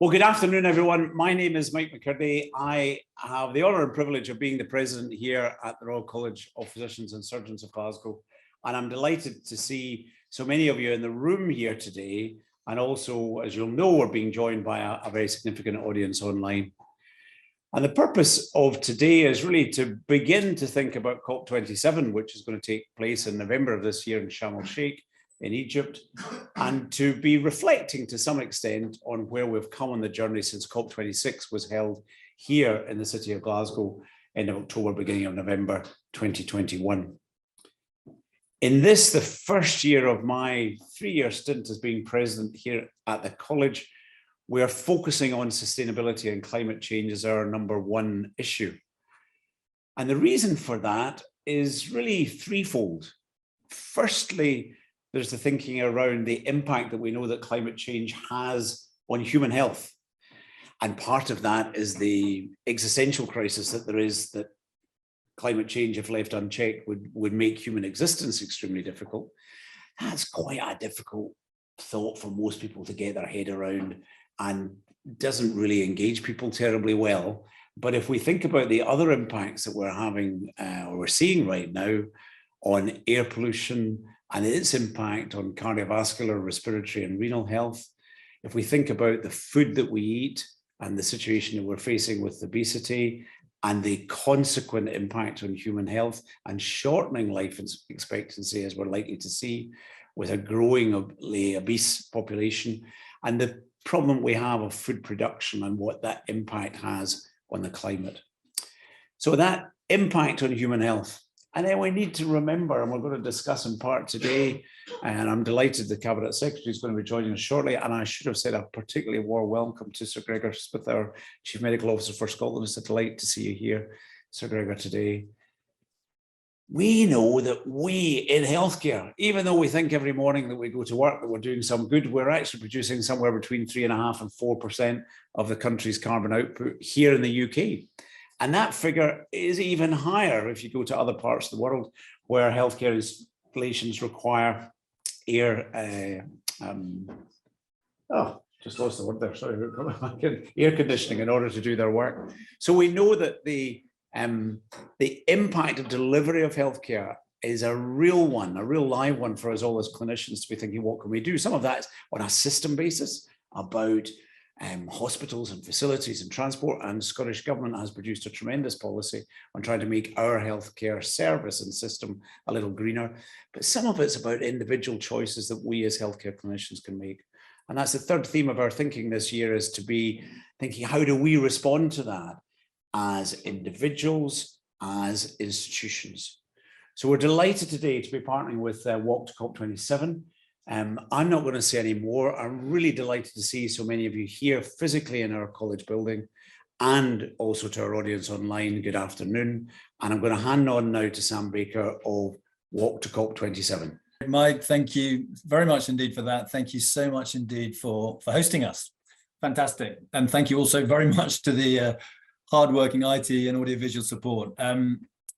Well, good afternoon, everyone. My name is Mike McKirdy. I have the honour and privilege of being the president here at the Royal College of Physicians and Surgeons of Glasgow. And I'm delighted to see so many of you in the room here today. And also, as you'll know, we're being joined by a very significant audience online. And the purpose of today is really to begin to think about COP27, which is going to take place in November of this year in Sharm el-Sheikh in Egypt, and to be reflecting to some extent on where we've come on the journey since COP26 was held here in the city of Glasgow in October, beginning of November 2021. In this, the first year of my 3-year stint as being president here at the college, we are focusing on sustainability and climate change as our #1 issue. And the reason for that is really threefold. Firstly, there's the thinking around the impact that we know that climate change has on human health. And part of that is the existential crisis that there is, that climate change, if left unchecked, would make human existence extremely difficult. That's quite a difficult thought for most people to get their head around and doesn't really engage people terribly well. But if we think about the other impacts that we're having or we're seeing right now on air pollution and its impact on cardiovascular, respiratory and renal health, if we think about the food that we eat and the situation that we're facing with obesity and the consequent impact on human health and shortening life expectancy, as we're likely to see with a growing obese population, and the problem we have of food production and what that impact has on the climate. So that impact on human health. And then we need to remember, and we're going to discuss in part today, and I'm delighted the Cabinet Secretary is going to be joining us shortly, and I should have said a particularly warm welcome to Sir Gregor Smith, our Chief Medical Officer for Scotland. It's a delight to see you here, Sir Gregor, today. We know that we in healthcare, even though we think every morning that we go to work that we're doing some good, we're actually producing somewhere between 3.5% and 4% of the country's carbon output here in the UK. And that figure is even higher if you go to other parts of the world where healthcare installations require air, just lost the word there, sorry, air conditioning in order to do their work. So we know that the impact of delivery of healthcare is a real one, a real live one for us all as clinicians to be thinking, what can we do? Some of that is on a system basis about hospitals and facilities and transport, and the Scottish Government has produced a tremendous policy on trying to make our healthcare service and system a little greener. But some of it's about individual choices that we as healthcare clinicians can make. And that's the third theme of our thinking this year, is to be thinking, how do we respond to that as individuals, as institutions? So we're delighted today to be partnering with Walk2COP27. I'm not going to say any more. I'm really delighted to see so many of you here physically in our college building, and also to our audience online. Good afternoon. And I'm going to hand on now to Sam Baker of Walk2COP27. Mike, thank you very much indeed for that. Thank you so much indeed for hosting us. Fantastic. And thank you also very much to the hardworking IT and audiovisual support.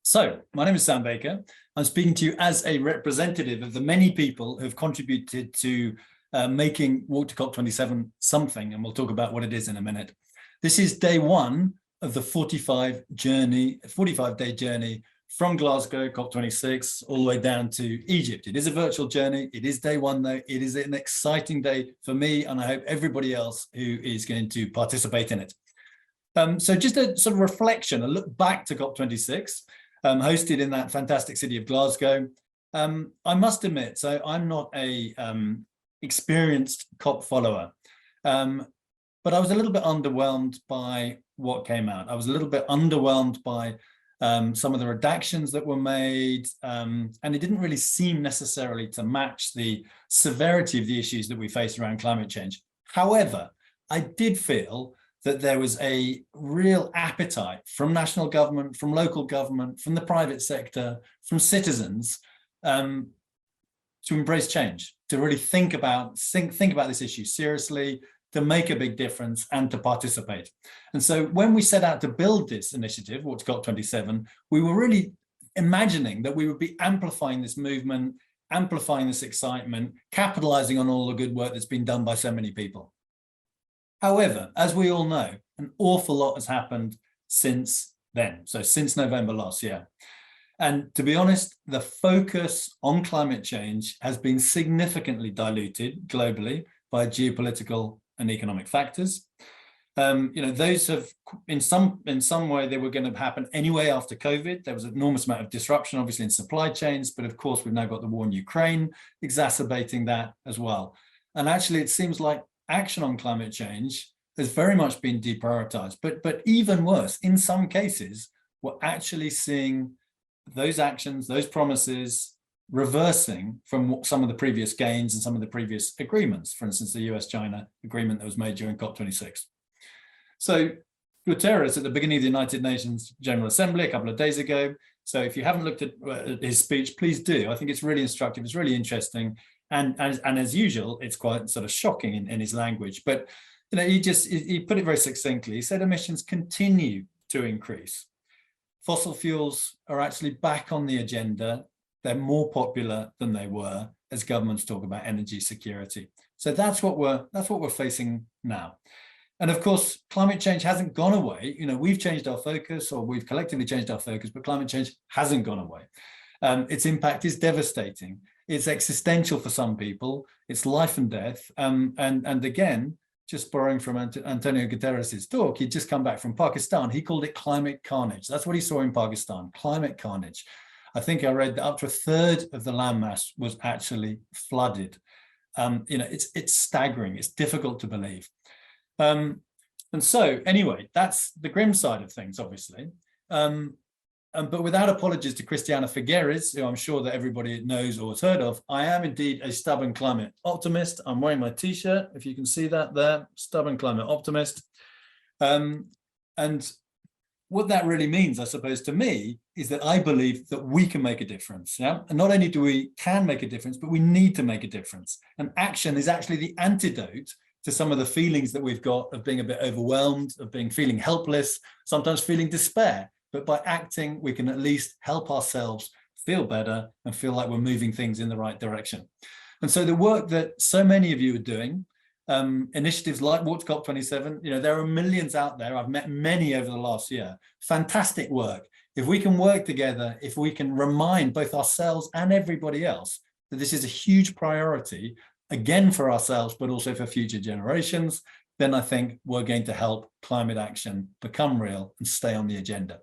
So my name is Sam Baker. I'm speaking to you as a representative of the many people who have contributed to making Walk2COP27 something, and we'll talk about what it is in a minute. This is day one of the 45-day journey from Glasgow COP26 all the way down to Egypt. It is a virtual journey. It is day one, though. It is an exciting day for me, and I hope everybody else who is going to participate in it. So just a sort of reflection, a look back to COP26. Hosted in that fantastic city of Glasgow. I must admit, so I'm not a experienced COP follower, but I was a little bit underwhelmed by what came out. I was a little bit underwhelmed by some of the redactions that were made, and it didn't really seem necessarily to match the severity of the issues that we face around climate change. However, I did feel that there was a real appetite from national government, from local government, from the private sector, from citizens to embrace change, to really think about this issue seriously, to make a big difference and to participate. And so when we set out to build this initiative, Walk2COP27, we were really imagining that we would be amplifying this movement, amplifying this excitement, capitalizing on all the good work that's been done by so many people. However, as we all know, an awful lot has happened since then. So since November last year. And to be honest, the focus on climate change has been significantly diluted globally by geopolitical and economic factors. Those have, in some way, they were going to happen anyway after COVID. There was an enormous amount of disruption, obviously, in supply chains, but of course, we've now got the war in Ukraine exacerbating that as well. And actually, it seems like action on climate change has very much been deprioritized. But even worse, in some cases, we're actually seeing those actions, those promises reversing from some of the previous gains and some of the previous agreements. For instance, the US-China agreement that was made during COP26. So Guterres at the beginning of the United Nations General Assembly a couple of days ago. So if you haven't looked at his speech, please do. I think it's really instructive. It's really interesting. And as usual, it's quite sort of shocking in his language. But he put it very succinctly. He said emissions continue to increase. Fossil fuels are actually back on the agenda. They're more popular than they were as governments talk about energy security. So that's what we're facing now. And of course, climate change hasn't gone away. We've changed our focus, or we've collectively changed our focus, but climate change hasn't gone away. Its impact is devastating. It's existential for some people. It's life and death. And again, just borrowing from Antonio Guterres' talk, he'd just come back from Pakistan. He called it climate carnage. That's what he saw in Pakistan, climate carnage. I think I read that up to a third of the landmass was actually flooded. It's staggering. It's difficult to believe. And so anyway, that's the grim side of things, obviously. But without apologies to Christiana Figueres, who I'm sure that everybody knows or has heard of, I am indeed a stubborn climate optimist. I'm wearing my T-shirt, if you can see that there, stubborn climate optimist. And what that really means, I suppose, to me, is that I believe that we can make a difference. Yeah? And not only do we can make a difference, but we need to make a difference. And action is actually the antidote to some of the feelings that we've got of being a bit overwhelmed, of feeling helpless, sometimes feeling despair. But by acting, we can at least help ourselves feel better and feel like we're moving things in the right direction. And so the work that so many of you are doing, initiatives like Walk2COP27, there are millions out there. I've met many over the last year. Fantastic work. If we can work together, if we can remind both ourselves and everybody else that this is a huge priority, again for ourselves, but also for future generations, then I think we're going to help climate action become real and stay on the agenda.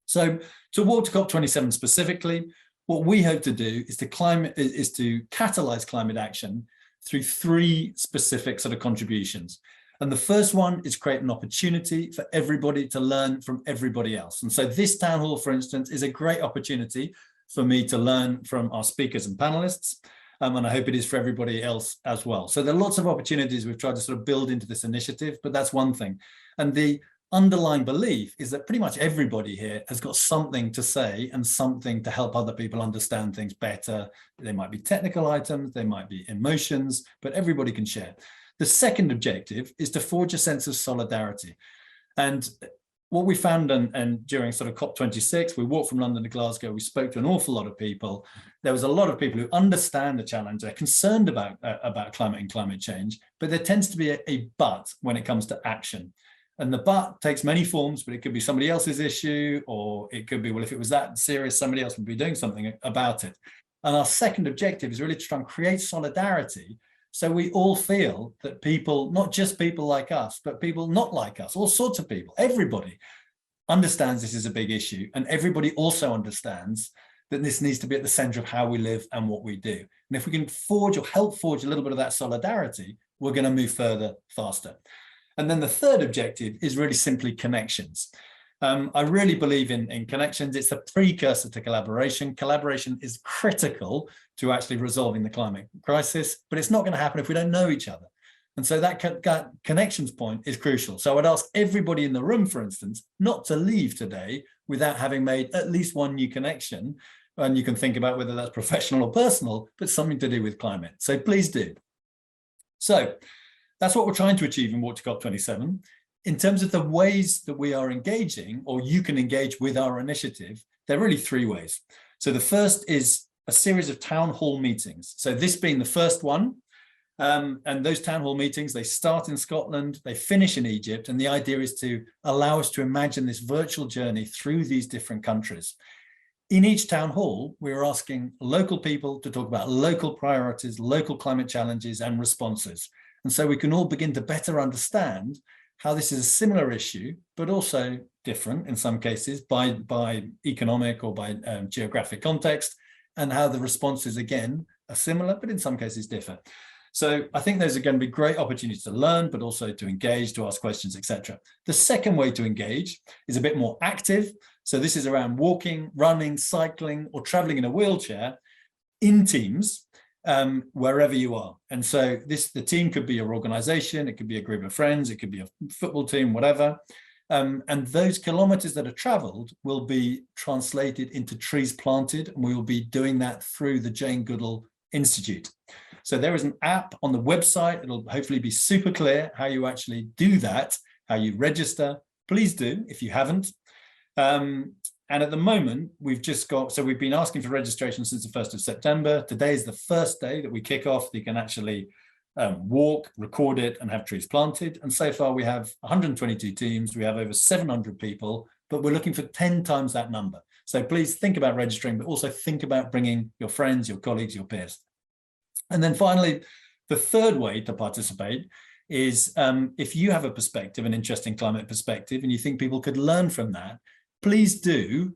So to Walk2COP27 specifically, what we hope to do is to catalyze climate action through three specific sort of contributions. And the first one is create an opportunity for everybody to learn from everybody else. And so this town hall, for instance, is a great opportunity for me to learn from our speakers and panelists. And I hope it is for everybody else as well. So there are lots of opportunities we've tried to sort of build into this initiative, but that's one thing. And the underlying belief is that pretty much everybody here has got something to say and something to help other people understand things better. They might be technical items, they might be emotions, but everybody can share. The second objective is to forge a sense of solidarity. And what we found and during sort of COP26, we walked from London to Glasgow, we spoke to an awful lot of people. There was a lot of people who understand the challenge, they're concerned about climate and climate change, but there tends to be a but when it comes to action. And the but takes many forms, but it could be somebody else's issue, or it could be, well, if it was that serious, somebody else would be doing something about it. And our second objective is really to try and create solidarity so we all feel that people, not just people like us, but people not like us, all sorts of people, everybody understands this is a big issue. And everybody also understands that this needs to be at the center of how we live and what we do. And if we can forge or help forge a little bit of that solidarity, we're going to move further, faster. And then the third objective is really simply connections. I really believe in connections. It's a precursor to collaboration. Collaboration is critical to actually resolving the climate crisis, but it's not going to happen if we don't know each other. And so that connections point is crucial. So I would ask everybody in the room, for instance, not to leave today without having made at least one new connection. And you can think about whether that's professional or personal, but something to do with climate. So please do. So that's what we're trying to achieve in Walk2COP27. In terms of the ways that we are engaging, or you can engage with our initiative, there are really three ways. So the first is a series of town hall meetings. So this being the first one, And those town hall meetings, they start in Scotland, they finish in Egypt. And the idea is to allow us to imagine this virtual journey through these different countries. In each town hall, we're asking local people to talk about local priorities, local climate challenges and responses. And so we can all begin to better understand how this is a similar issue, but also different in some cases by economic or by geographic context, and how the responses, again, are similar, but in some cases differ. So I think those are going to be great opportunities to learn, but also to engage, to ask questions, etc. The second way to engage is a bit more active. So this is around walking, running, cycling, or traveling in a wheelchair in teams, wherever you are. And so the team could be your organization, it could be a group of friends, it could be a football team, whatever. And those kilometers that are traveled will be translated into trees planted, and we will be doing that through the Jane Goodall Institute. So there is an app on the website. It'll hopefully be super clear how you actually do that, how you register. Please do if you haven't. And at the moment, we've been asking for registration since the 1st of September. Today is the first day that we kick off. You can actually walk, record it, and have trees planted. And so far, we have 122 teams. We have over 700 people, but we're looking for 10 times that number. So please think about registering, but also think about bringing your friends, your colleagues, your peers. And then finally, the third way to participate is if you have a perspective, an interesting climate perspective, and you think people could learn from that, please do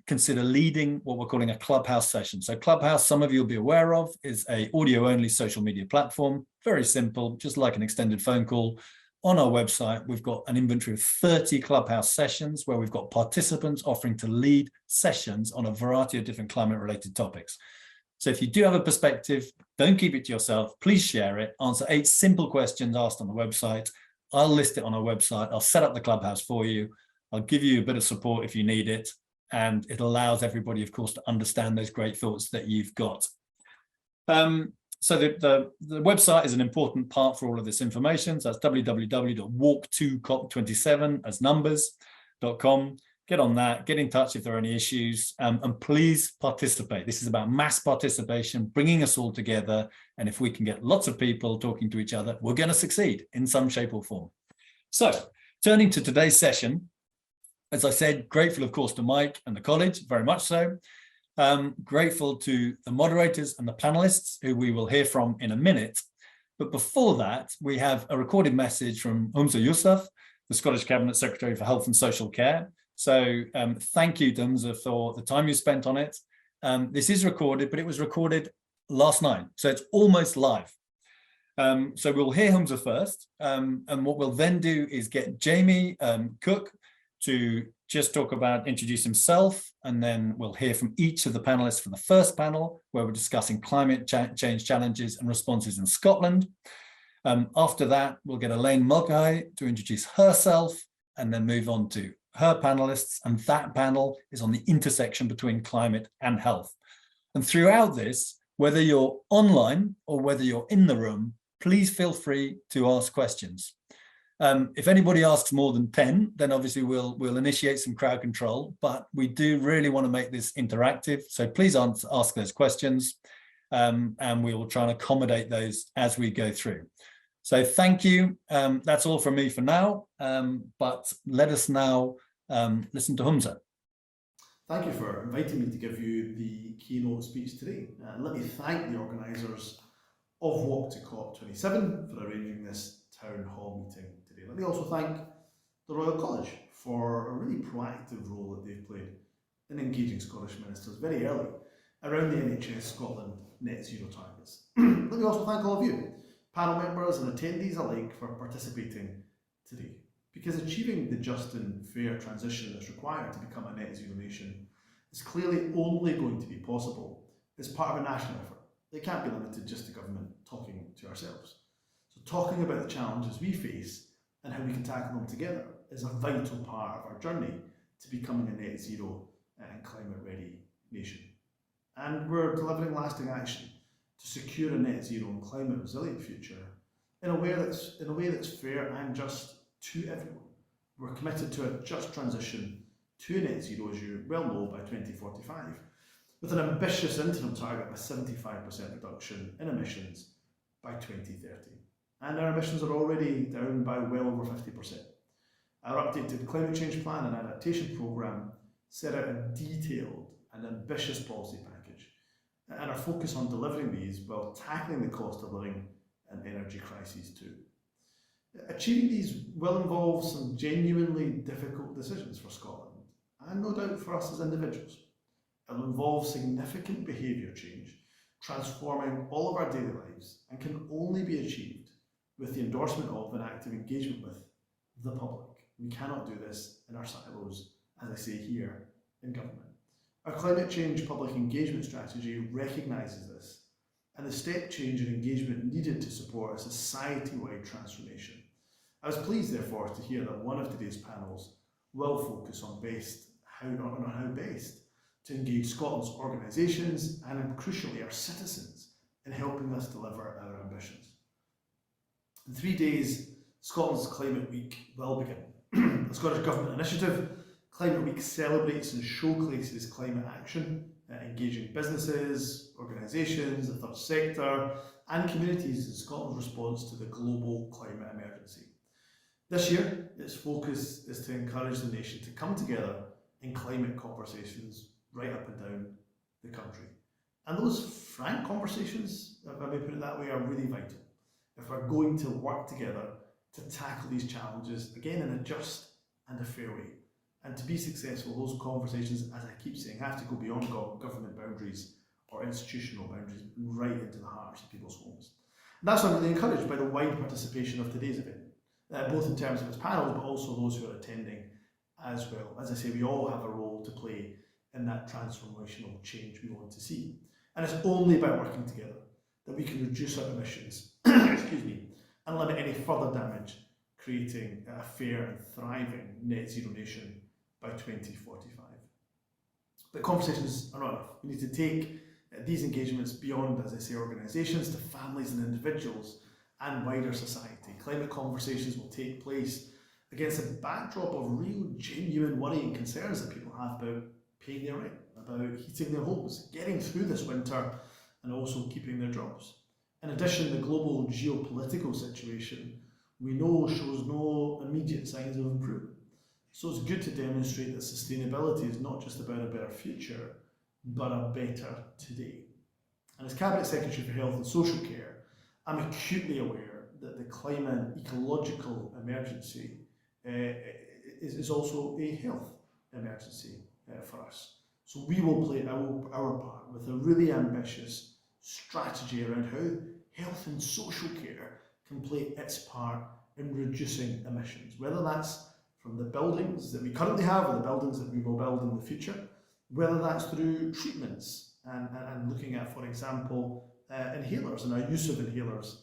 consider leading what we're calling a Clubhouse session. So Clubhouse, some of you will be aware of, is an audio-only social media platform. Very simple, just like an extended phone call. On our website, we've got an inventory of 30 Clubhouse sessions where we've got participants offering to lead sessions on a variety of different climate-related topics. So if you do have a perspective, don't keep it to yourself. Please share it. Answer 8 simple questions asked on the website. I'll list it on our website. I'll set up the Clubhouse for you. I'll give you a bit of support if you need it. And it allows everybody, of course, to understand those great thoughts that you've got. So the website is an important part for all of this information. So that's www.walk2COP27 as numbers.com. Get on that, get in touch if there are any issues, and please participate. This is about mass participation, bringing us all together. And if we can get lots of people talking to each other, we're going to succeed in some shape or form. So turning to today's session, as I said, grateful, of course, to Mike and the college, very much so. Grateful to the moderators and the panelists who we will hear from in a minute. But before that, we have a recorded message from Humza Yousaf, the Scottish Cabinet Secretary for Health and Social Care. So thank you, Humza, for the time you spent on it. This is recorded, but it was recorded last night, so it's almost live. So we'll hear Humza first, and what we'll then do is get Jaime Cooke to just introduce himself, and then we'll hear from each of the panelists for the first panel, where we're discussing climate change challenges and responses in Scotland. After that, we'll get Elaine Mulcahy to introduce herself, and then move on to her panelists, and that panel is on the intersection between climate and health. And throughout this, whether you're online or whether you're in the room, please feel free to ask questions. If anybody asks more than 10, then obviously we'll initiate some crowd control, but we do really want to make this interactive. So please ask those questions, and we will try and accommodate those as we go through. So thank you. That's all from me for now, but let us now listen to Humza. Thank you for inviting me to give you the keynote speech today. Let me thank the organisers of Walk2COP27 for arranging this town hall meeting today. Let me also thank the Royal College for a really proactive role that they've played in engaging Scottish ministers very early around the NHS Scotland net zero targets. Let me also thank all of you, panel members and attendees alike, for participating today, because achieving the just and fair transition that's required to become a net zero nation is clearly only going to be possible as part of a national effort. It can't be limited just to government talking to ourselves. So talking about the challenges we face and how we can tackle them together is a vital part of our journey to becoming a net zero and climate ready nation. And we're delivering lasting action to secure a net zero and climate resilient future in a way that's fair and just to everyone. We're committed to a just transition to net zero, as you well know, by 2045, with an ambitious interim target of a 75% reduction in emissions by 2030. And our emissions are already down by well over 50%. Our updated climate change plan and adaptation programme set out a detailed and ambitious policy package, and our focus on delivering these while tackling the cost of living and energy crises too. Achieving these will involve some genuinely difficult decisions for Scotland, and no doubt for us as individuals. It will involve significant behaviour change, transforming all of our daily lives, and can only be achieved with the endorsement of and active engagement with the public. We cannot do this in our silos, as I say here in government. Our climate change public engagement strategy recognises this, and the step change in engagement needed to support a society-wide transformation. I was pleased, therefore, to hear that one of today's panels will focus on how best to engage Scotland's organisations and, crucially, our citizens in helping us deliver our ambitions. In 3 days, Scotland's Climate Week will begin. The Scottish Government initiative, Climate Week celebrates and showcases climate action, engaging businesses, organisations, the third sector and communities in Scotland's response to the global climate emergency. This year, its focus is to encourage the nation to come together in climate conversations right up and down the country. And those frank conversations, if I may put it that way, are really vital if we're going to work together to tackle these challenges, again, in a just and a fair way. And to be successful, those conversations, as I keep saying, have to go beyond government boundaries or institutional boundaries, right into the hearts of people's homes. And that's why I'm really encouraged by the wide participation of today's event, both in terms of its panels, but also those who are attending as well. As I say, we all have a role to play in that transformational change we want to see. And it's only by working together that we can reduce our emissions, excuse me, and limit any further damage, creating a fair and thriving net zero nation by 2045. But conversations are not enough. We need to take these engagements beyond, as I say, organisations to families and individuals and wider society. Climate conversations will take place against a backdrop of real, genuine worry and concerns that people have about paying their rent, about heating their homes, getting through this winter, and also keeping their jobs. In addition, the global geopolitical situation we know shows no immediate signs of improvement. So it's good to demonstrate that sustainability is not just about a better future, but a better today. And as Cabinet Secretary for Health and Social Care, I'm acutely aware that the climate and ecological emergency is also a health emergency for us. So we will play our part with a really ambitious strategy around how health and social care can play its part in reducing emissions, whether that's from the buildings that we currently have or the buildings that we will build in the future, whether that's through treatments and looking at, for example, inhalers and our use of inhalers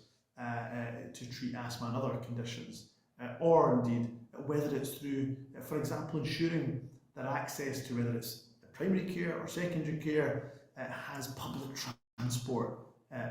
to treat asthma and other conditions, or indeed whether it's through, for example, ensuring that access to whether it's primary care or secondary care has public transport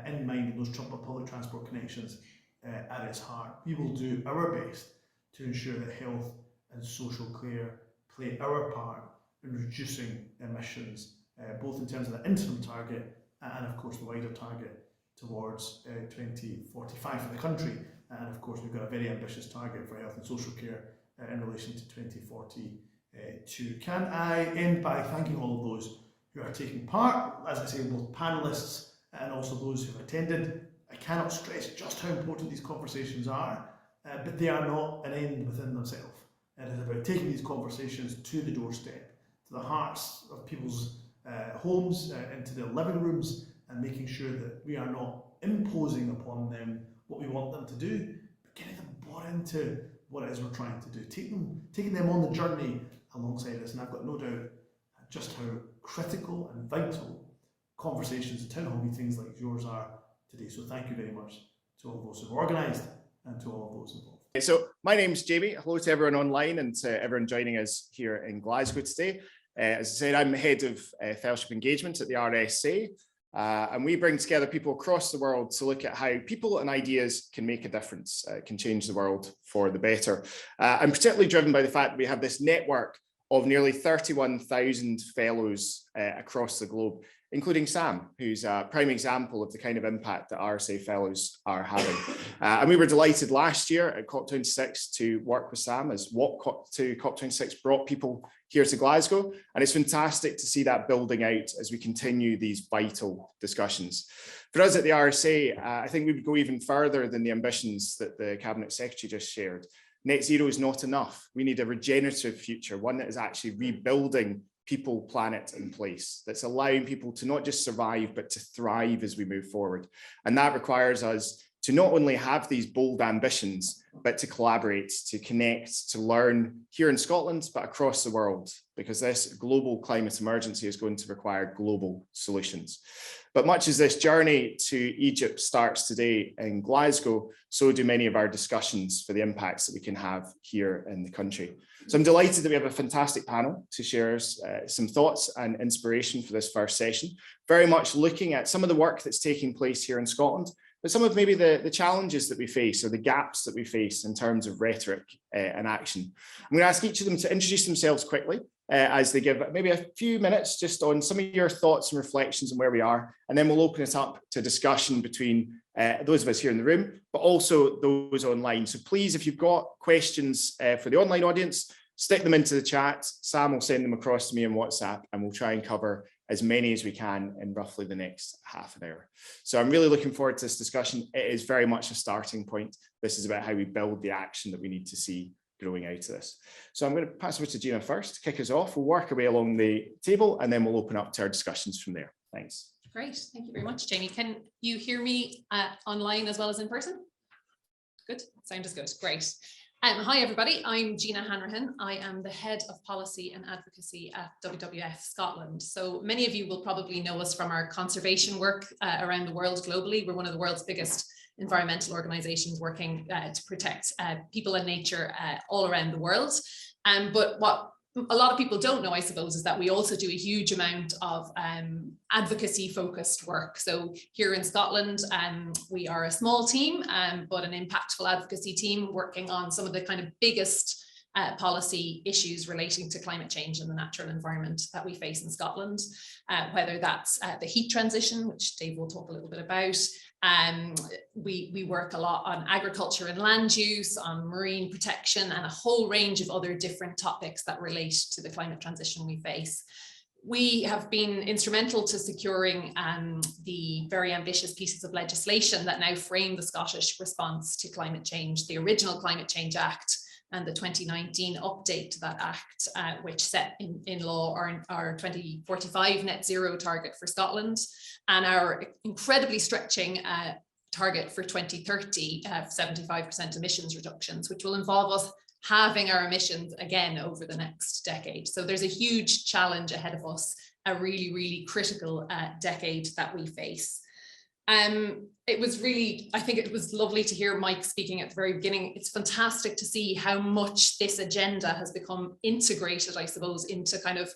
in mind, and those public transport connections at its heart. We will do our best to ensure that health and social care play our part in reducing emissions, both in terms of the interim target and of course the wider target towards 2045 for the country. And of course we've got a very ambitious target for health and social care in relation to 2042. Can I end by thanking all of those who are taking part, as I say, both panellists and also those who have attended. I cannot stress just how important these conversations are, but they are not an end within themselves. It is about taking these conversations to the doorstep, to the hearts of people's homes, into their living rooms, and making sure that we are not imposing upon them what we want them to do, but getting them bought into what it is we're trying to do, taking them on the journey alongside us. And I've got no doubt just how critical and vital conversations and town hall meetings like yours are today. So thank you very much to all those who have organised and to all of those involved. So my name's Jamie. Hello to everyone online and to everyone joining us here in Glasgow today. As I said, I'm the head of fellowship engagement at the RSA, and we bring together people across the world to look at how people and ideas can make a difference, can change the world for the better. I'm particularly driven by the fact that we have this network of nearly 31,000 fellows across the globe, including Sam, who's a prime example of the kind of impact that RSA fellows are having. And we were delighted last year at COP26 to work with Sam as Walk2COP27 brought people here to Glasgow. And it's fantastic to see that building out as we continue these vital discussions. For us at the RSA, I think we would go even further than the ambitions that the Cabinet Secretary just shared. Net zero is not enough. We need a regenerative future, one that is actually rebuilding people, planet, and place, that's allowing people to not just survive, but to thrive as we move forward. And that requires us to not only have these bold ambitions, but to collaborate, to connect, to learn here in Scotland, but across the world, because this global climate emergency is going to require global solutions. But much as this journey to Egypt starts today in Glasgow, so do many of our discussions for the impacts that we can have here in the country. So I'm delighted that we have a fantastic panel to share some thoughts and inspiration for this first session, very much looking at some of the work that's taking place here in Scotland, but some of maybe the challenges that we face or the gaps that we face in terms of rhetoric and action. I'm going to ask each of them to introduce themselves quickly as they give maybe a few minutes just on some of your thoughts and reflections on where we are, and then we'll open it up to discussion between those of us here in the room, but also those online. So please, if you've got questions for the online audience, stick them into the chat. Sam will send them across to me on WhatsApp, and we'll try and cover as many as we can in roughly the next half an hour. So I'm really looking forward to this discussion. It is very much a starting point. This is about how we build the action that we need to see growing out of this. So I'm going to pass over to Gina first to kick us off. We'll work our way along the table, and then we'll open up to our discussions from there. Thanks. Great. Thank you very much, Jamie. Can you hear me online as well as in person? Good. Sound is good. Great. Hi, everybody. I'm Gina Hanrahan. I am the Head of Policy and Advocacy at WWF Scotland. So many of you will probably know us from our conservation work around the world globally. We're one of the world's biggest environmental organizations working to protect people and nature all around the world. But what a lot of people don't know, I suppose, is that we also do a huge amount of advocacy focused work. So here in Scotland, we are a small team, but an impactful advocacy team working on some of the kind of biggest policy issues relating to climate change and the natural environment that we face in Scotland, whether that's the heat transition, which Dave will talk a little bit about. We work a lot on agriculture and land use, on marine protection, and a whole range of other different topics that relate to the climate transition we face. We have been instrumental to securing the very ambitious pieces of legislation that now frame the Scottish response to climate change, the original Climate Change Act and the 2019 update to that act, which set in law our 2045 net zero target for Scotland and our incredibly stretching target for 2030, 75% emissions reductions, which will involve us halving our emissions again over the next decade. So there's a huge challenge ahead of us, a really, really critical decade that we face. It was really, I think it was lovely to hear Mike speaking at the very beginning. It's fantastic to see how much this agenda has become integrated, I suppose, into kind of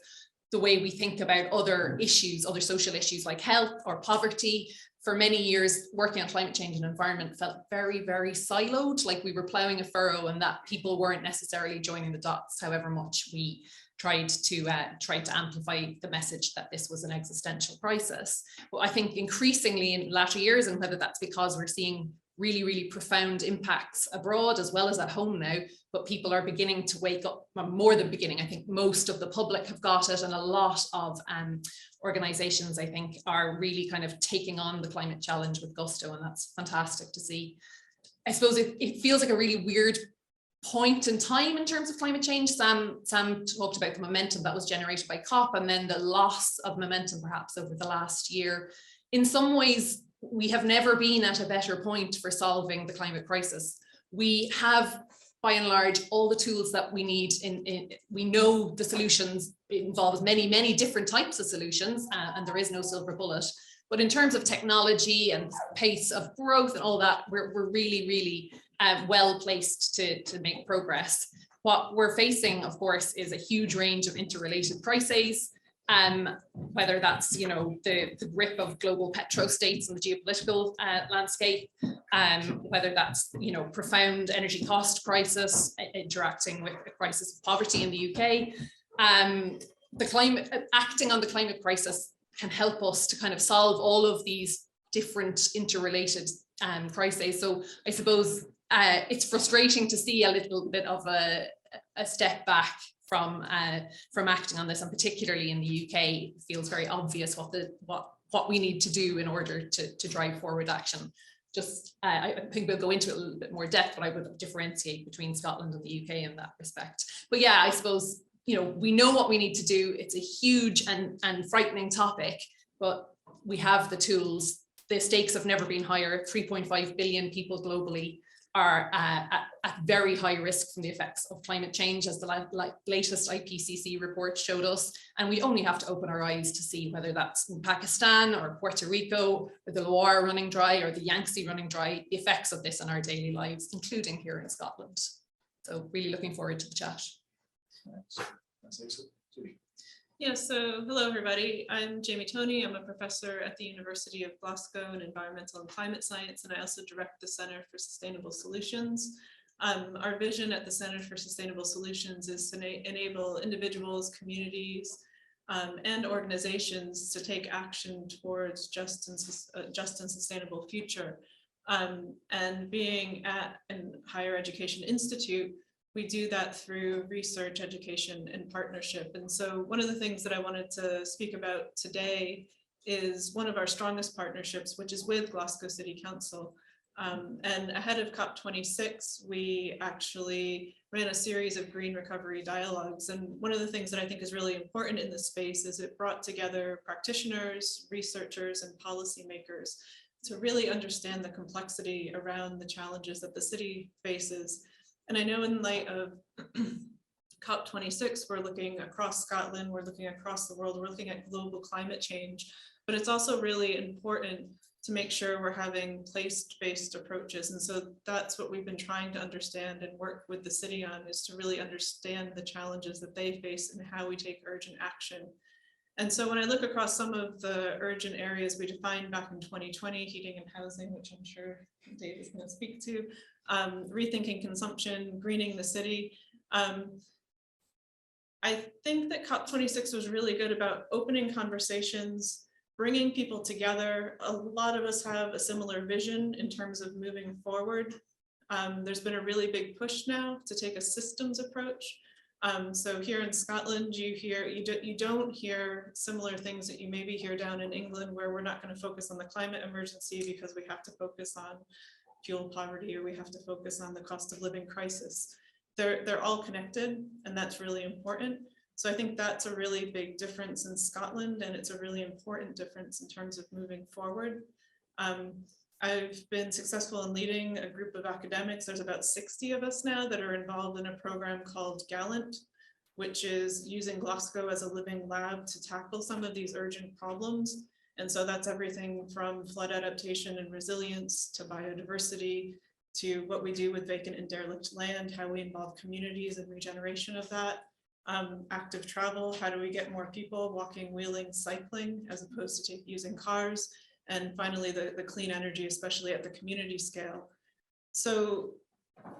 the way we think about other issues, other social issues like health or poverty. For many years, working on climate change and environment felt very, very siloed, like we were plowing a furrow and that people weren't necessarily joining the dots, however much we tried to amplify the message that this was an existential crisis. But I think increasingly in latter years, and whether that's because we're seeing really, really profound impacts abroad as well as at home now, but people are beginning to wake up, more than beginning. I think most of the public have got it, and a lot of organizations, I think, are really kind of taking on the climate challenge with gusto, and that's fantastic to see. I suppose it feels like a really weird point in time in terms of climate change. Sam talked about the momentum that was generated by COP and then the loss of momentum perhaps over the last year. In some ways, we have never been at a better point for solving the climate crisis. We have, by and large, all the tools that we need. We know the solutions involves many, many different types of solutions, and there is no silver bullet. But in terms of technology and pace of growth and all that, we're really, really well placed to make progress. What we're facing, of course, is a huge range of interrelated crises, whether that's, you know, the grip of global petrostates and the geopolitical landscape, whether that's, you know, profound energy cost crisis interacting with a crisis of poverty in the UK, acting on the climate crisis can help us to kind of solve all of these different interrelated crises. So I suppose it's frustrating to see a little bit of a step back from acting on this, and particularly in the UK, it feels very obvious what we need to do in order to drive forward action. Just I think we'll go into it a little bit more depth, but I would differentiate between Scotland and the UK in that respect. But yeah, I suppose, you know, we know what we need to do. It's a huge and frightening topic, but we have the tools. The stakes have never been higher. 3.5 billion people globally are at very high risk from the effects of climate change, as the latest IPCC report showed us. And we only have to open our eyes to see whether that's in Pakistan or Puerto Rico, or the Loire running dry, or the Yangtze running dry, the effects of this in our daily lives, including here in Scotland. So really looking forward to the chat. Yeah, so hello everybody, I'm Jaime Toney. I'm a professor at the University of Glasgow in Environmental and Climate Science, and I also direct the Centre for Sustainable Solutions. Our vision at the Centre for Sustainable Solutions is to enable individuals, communities, and organizations to take action towards just and sustainable future. And being at a higher education institute, we do that through research, education, and partnership. And so one of the things that I wanted to speak about today is one of our strongest partnerships, which is with Glasgow City Council. And ahead of COP26, we actually ran a series of green recovery dialogues. And one of the things that I think is really important in this space is it brought together practitioners, researchers, and policymakers to really understand the complexity around the challenges that the city faces. And I know in light of COP26, we're looking across Scotland, we're looking across the world, we're looking at global climate change, but it's also really important to make sure we're having place-based approaches. And so that's what we've been trying to understand and work with the city on, is to really understand the challenges that they face and how we take urgent action. And so when I look across some of the urgent areas we defined back in 2020, heating and housing, which I'm sure Dave is going to speak to, rethinking consumption, greening the city. I think that COP26 was really good about opening conversations, bringing people together. A lot of us have a similar vision in terms of moving forward. There's been a really big push now to take a systems approach. So here in Scotland, you don't hear similar things that you maybe hear down in England, where we're not going to focus on the climate emergency because we have to focus on fuel poverty, or we have to focus on the cost of living crisis. They're all connected, and that's really important. So I think that's a really big difference in Scotland, and it's a really important difference in terms of moving forward. I've been successful in leading a group of academics. There's about 60 of us now that are involved in a program called Gallant, which is using Glasgow as a living lab to tackle some of these urgent problems. And so that's everything from flood adaptation and resilience to biodiversity, to what we do with vacant and derelict land, how we involve communities in regeneration of that, active travel, how do we get more people walking, wheeling, cycling, as opposed to using cars, and finally the clean energy, especially at the community scale. So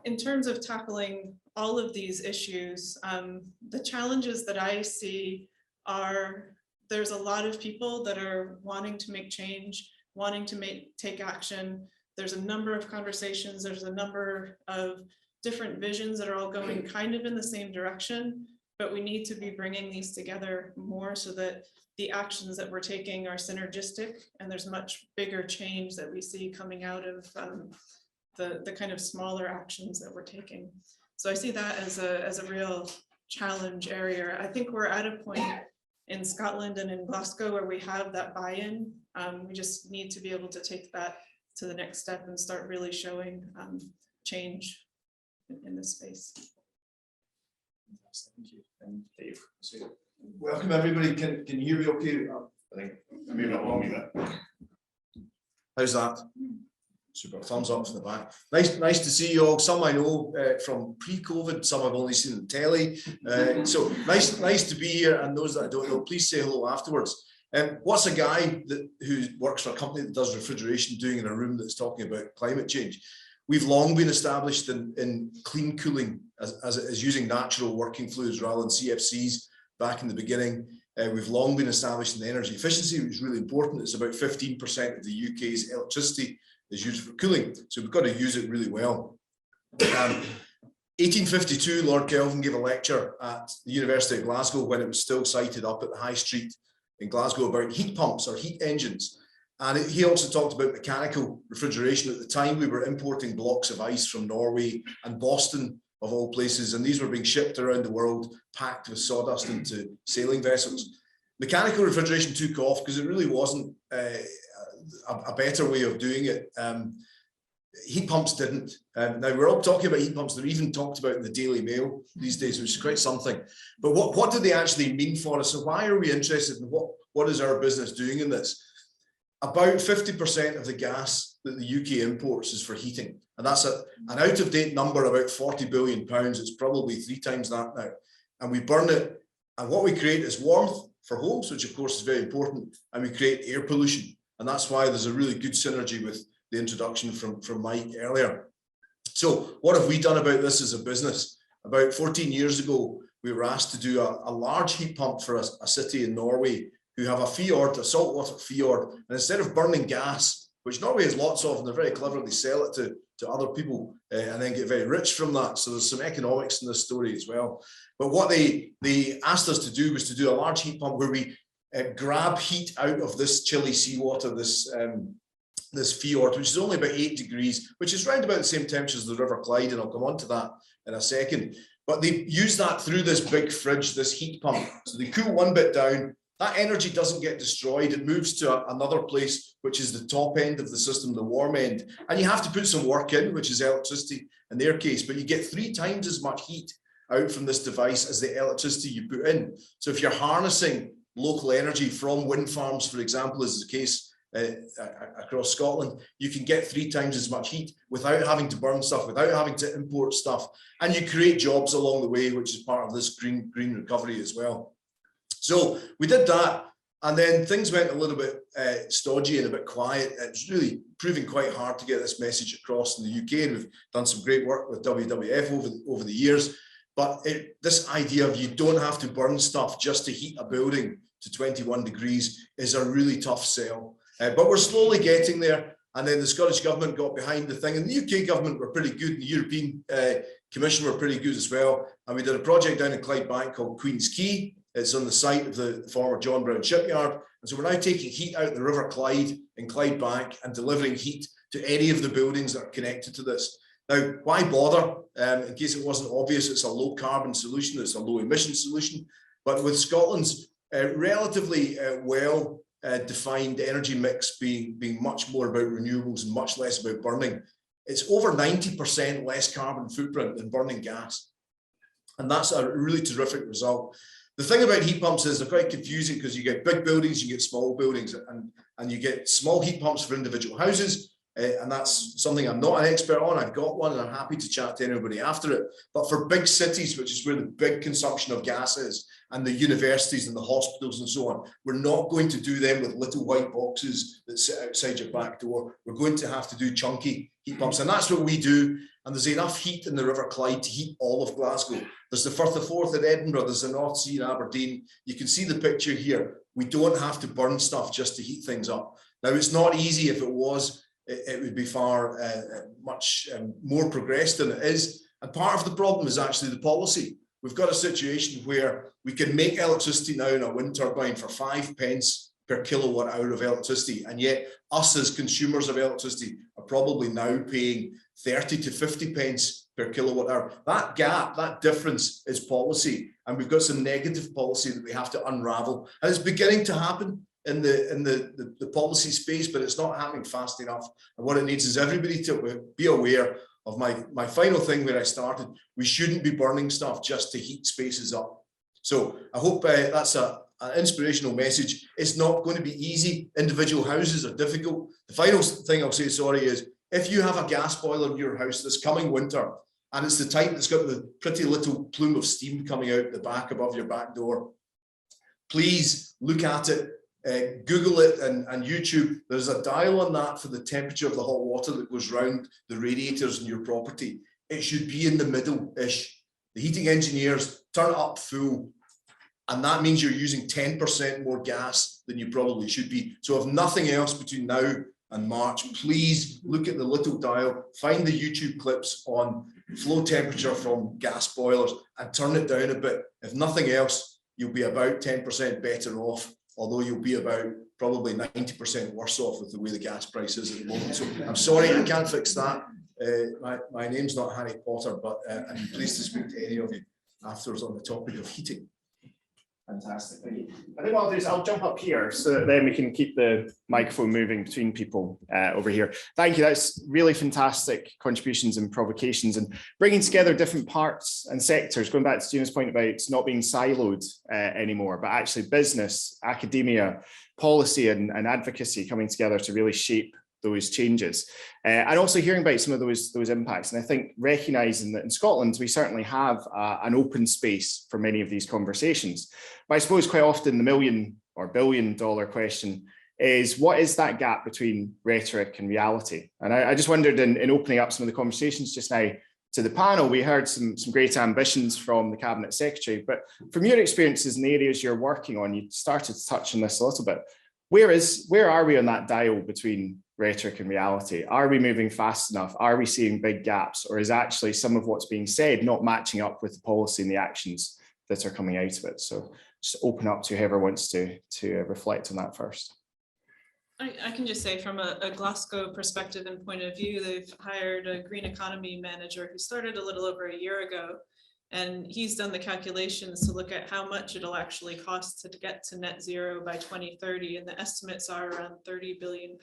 in terms of tackling all of these issues, the challenges that I see are, there's a lot of people that are wanting to make change, wanting to take action. There's a number of conversations, there's a number of different visions that are all going kind of in the same direction, but we need to be bringing these together more so that the actions that we're taking are synergistic, and there's much bigger change that we see coming out of the kind of smaller actions that we're taking. So I see that as a real challenge area. I think we're at a point in Scotland and in Glasgow where we have that buy-in. We just need to be able to take that to the next step and start really showing change in this space. Thank you. And Dave. Welcome everybody. Can you hear me okay? I think maybe not long bit. How's that? Super. Thumbs up from the back. Nice to see you all. Some I know from pre-COVID, some I've only seen on telly. So nice to be here. And those that I don't know, please say hello afterwards. What's a guy who works for a company that does refrigeration doing in a room that's talking about climate change? We've long been established in clean cooling as using natural working fluids rather than CFCs back in the beginning. We've long been established in energy efficiency, which is really important. It's about 15% of the UK's electricity is used for cooling, so we've got to use it really well. 1852, Lord Kelvin gave a lecture at the University of Glasgow when it was still sited up at the High Street in Glasgow about heat pumps or heat engines. And he also talked about mechanical refrigeration. At the time, we were importing blocks of ice from Norway and Boston, of all places, and these were being shipped around the world, packed with sawdust into sailing vessels. Mechanical refrigeration took off because it really wasn't a better way of doing it. Heat pumps didn't. Now we're all talking about heat pumps. They're even talked about in the Daily Mail these days, which is quite something. But what do they actually mean for us? And why are we interested in what is our business doing in this? About 50% of the gas that the UK imports is for heating. And that's an out-of-date number, about £40 billion. It's probably 3 times that now. And we burn it. And what we create is warmth for homes, which of course is very important. And we create air pollution. And that's why there's a really good synergy with the introduction from Mike earlier. So what have we done about this as a business? About 14 years ago, we were asked to do a large heat pump for a city in Norway who have a fjord, a saltwater fjord, and instead of burning gas, which Norway has lots of, and they're very clever, they sell it to other people and then get very rich from that. So there's some economics in this story as well. But what they asked us to do was to do a large heat pump where we grab heat out of this chilly seawater, this fjord, which is only about 8 degrees, which is round about the same temperature as the River Clyde, and I'll come on to that in a second. But they use that through this big fridge, this heat pump. So they cool one bit down. That energy doesn't get destroyed. It moves to another place, which is the top end of the system, the warm end. And you have to put some work in, which is electricity in their case, but you get 3 times as much heat out from this device as the electricity you put in. So if you're harnessing local energy from wind farms, for example, as is the case across Scotland, you can get 3 times as much heat without having to burn stuff, without having to import stuff. And you create jobs along the way, which is part of this green recovery as well. So we did that, and then things went a little bit stodgy and a bit quiet. It's really proving quite hard to get this message across in the UK, and we've done some great work with WWF over the years. But this idea of you don't have to burn stuff just to heat a building to 21 degrees is a really tough sell. But we're slowly getting there. And then the Scottish government got behind the thing, and the UK government were pretty good, and the European Commission were pretty good as well. And we did a project down in Clyde Bank called Queen's Quay. It's on the site of the former John Brown shipyard. And so we're now taking heat out the River Clyde in Clyde Bank and delivering heat to any of the buildings that are connected to this. Now, why bother? In case it wasn't obvious, it's a low carbon solution, it's a low emission solution. But with Scotland's relatively well defined energy mix being much more about renewables and much less about burning, it's over 90% less carbon footprint than burning gas. And that's a really terrific result. The thing about heat pumps is they're quite confusing because you get big buildings, you get small buildings, and you get small heat pumps for individual houses. And that's something I'm not an expert on. I've got one and I'm happy to chat to anybody after it. But for big cities, which is where the big consumption of gas is, and the universities and the hospitals and so on, we're not going to do them with little white boxes that sit outside your back door. We're going to have to do chunky heat pumps. And that's what we do. And there's enough heat in the River Clyde to heat all of Glasgow. There's the Firth of Forth in Edinburgh. There's the North Sea in Aberdeen. You can see the picture here. We don't have to burn stuff just to heat things up. Now, it's not easy. If it was, it would be far much more progressed than it is. And part of the problem is actually the policy. We've got a situation where we can make electricity now in a wind turbine for 5 pence per kilowatt hour of electricity. And yet us as consumers of electricity are probably now paying 30 to 50 pence per kilowatt hour. That gap, that difference is policy. And we've got some negative policy that we have to unravel. And it's beginning to happen in the policy space, but it's not happening fast enough. And what it needs is everybody to be aware of my final thing where I started. We shouldn't be burning stuff just to heat spaces up. So I hope that's an inspirational message. It's not going to be easy. Individual houses are difficult. The final thing I'll say, sorry, is if you have a gas boiler in your house this coming winter, and it's the type that's got the pretty little plume of steam coming out the back above your back door, please look at it. Google it and YouTube. There's a dial on that for the temperature of the hot water that goes round the radiators in your property. It should be in the middle-ish. The heating engineers turn it up full. And that means you're using 10% more gas than you probably should be. So if nothing else between now and March, please look at the little dial, find the YouTube clips on flow temperature from gas boilers and turn it down a bit. If nothing else, you'll be about 10% better off, although you'll be about probably 90% worse off with the way the gas price is at the moment. So I'm sorry, I can't fix that. My name's not Harry Potter, but I'm pleased to speak to any of you afterwards on the topic of heating. Fantastic, thank you. I think what I'll do is I'll jump up here so that then we can keep the microphone moving between people over here. Thank you, that's really fantastic contributions and provocations and bringing together different parts and sectors, going back to Gina's point about it's not being siloed anymore, but actually business, academia, policy and advocacy coming together to really shape those changes, and also hearing about some of those impacts. And I think recognising that in Scotland we certainly have an open space for many of these conversations. But I suppose quite often the million or billion dollar question is, what is that gap between rhetoric and reality? And I just wondered in opening up some of the conversations just now to the panel, we heard some great ambitions from the Cabinet Secretary, but from your experiences in the areas you're working on, you started to touch on this a little bit. Where are we on that dial between rhetoric and reality? Are we moving fast enough? Are we seeing big gaps? Or is actually some of what's being said not matching up with the policy and the actions that are coming out of it? So just open up to whoever wants to reflect on that first. I can just say from a Glasgow perspective and point of view, they've hired a green economy manager who started a little over a year ago. And he's done the calculations to look at how much it'll actually cost to get to net zero by 2030. And the estimates are around £30 billion.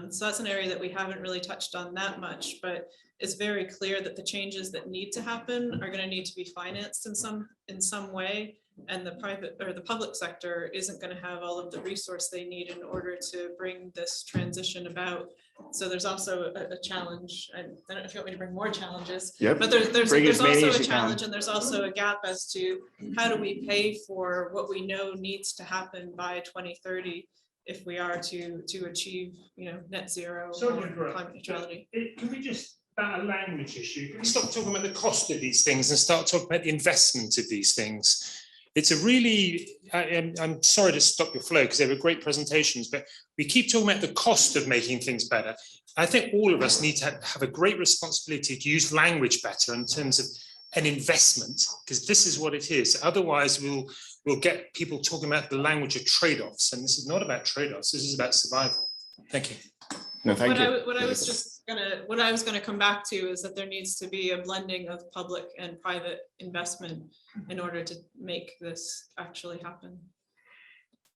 So that's an area that we haven't really touched on that much, but it's very clear that the changes that need to happen are going to need to be financed in some way. And the private or the public sector isn't going to have all of the resource they need in order to bring this transition about. So there's also a challenge, and I don't know if you want me to bring more challenges, but there's also a challenge, and there's also a gap as to how do we pay for what we know needs to happen by 2030 if we are to achieve, net zero or climate neutrality. Can we just, about a language issue, can we stop talking about the cost of these things and start talking about the investment of these things? It's a really, I'm sorry to stop your flow because they were great presentations, but we keep talking about the cost of making things better. I think all of us need to have a great responsibility to use language better in terms of an investment, because this is what it is. Otherwise, we'll get people talking about the language of trade-offs, and this is not about trade-offs. This is about survival. Thank you. No, thank you. What I was gonna come back to is that there needs to be a blending of public and private investment in order to make this actually happen.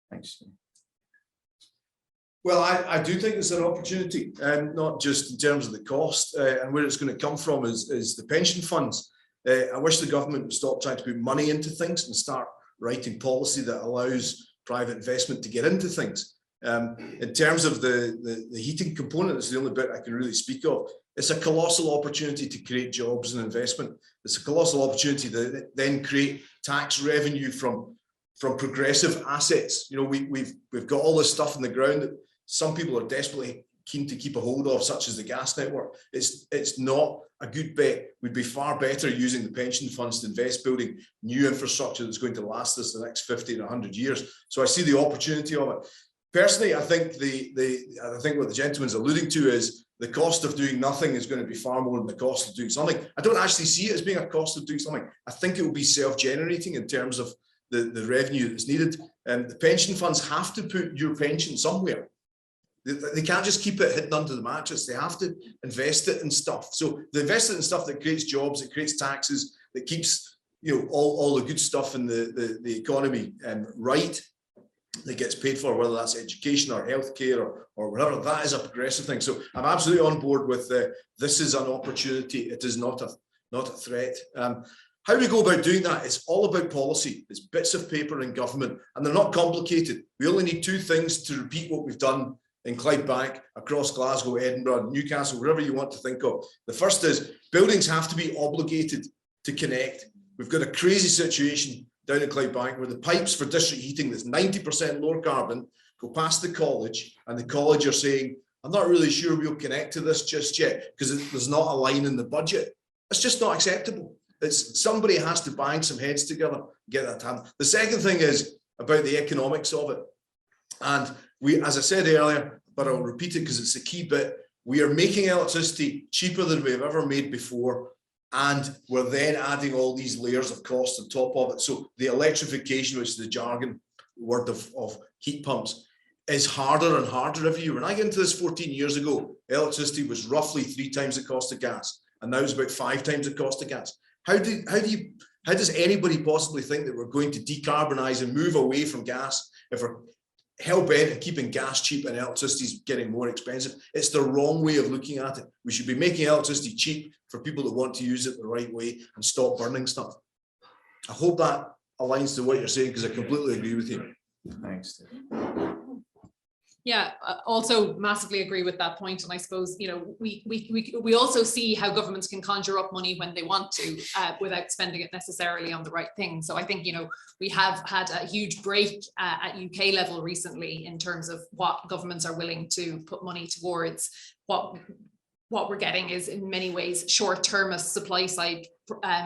Thanks. Well, I do think it's an opportunity, and not just in terms of the cost and where it's going to come from is the pension funds. I wish the government would stop trying to put money into things and start writing policy that allows private investment to get into things. In terms of the heating component, it's the only bit I can really speak of. It's a colossal opportunity to create jobs and investment. It's a colossal opportunity to then create tax revenue from progressive assets. We've got all this stuff in the ground that some people are desperately keen to keep a hold of, such as the gas network. It's not a good bet. We'd be far better using the pension funds to invest building new infrastructure that's going to last us the next 50 and 100 years. So I see the opportunity of it. Personally, I think I think what the gentleman's alluding to is the cost of doing nothing is going to be far more than the cost of doing something. I don't actually see it as being a cost of doing something. I think it will be self-generating in terms of the revenue that's needed. And the pension funds have to put your pension somewhere. They can't just keep it hidden under the mattress. They have to invest it in stuff. So they invest it in stuff that creates jobs, it creates taxes, that keeps all the good stuff in the economy right, that gets paid for, whether that's education or healthcare or whatever. That is a progressive thing. So I'm absolutely on board with this is an opportunity. It is not a threat. How do we go about doing that? It's all about policy. It's bits of paper in government, and they're not complicated. We only need two things to repeat what we've done in Clyde, across Glasgow, Edinburgh, Newcastle, wherever you want to think of. The first is buildings have to be obligated to connect. We've got a crazy situation down at Clyde where the pipes for district heating that's 90% lower carbon go past the college, and the college are saying, I'm not really sure we'll connect to this just yet because there's not a line in the budget. It's just not acceptable. It's somebody has to bang some heads together, get that done. The second thing is about the economics of it. And we, as I said earlier, but I'll repeat it because it's a key bit, we are making electricity cheaper than we've ever made before. And we're then adding all these layers of cost on top of it. So the electrification, which is the jargon word of heat pumps, is harder and harder every year. When I got into this 14 years ago, electricity was roughly 3 times the cost of gas. And now it's about 5 times the cost of gas. How does anybody possibly think that we're going to decarbonize and move away from gas if we're hell-bent on keeping gas cheap and electricity is getting more expensive? It's the wrong way of looking at it. We should be making electricity cheap for people that want to use it the right way and stop burning stuff. I hope that aligns to what you're saying, because I completely agree with you. Thanks. Yeah, also massively agree with that point. And I suppose, you know, we also see how governments can conjure up money when they want to without spending it necessarily on the right thing. So I think, you know, we have had a huge break at UK level recently in terms of what governments are willing to put money towards. What we're getting is in many ways short-termist supply side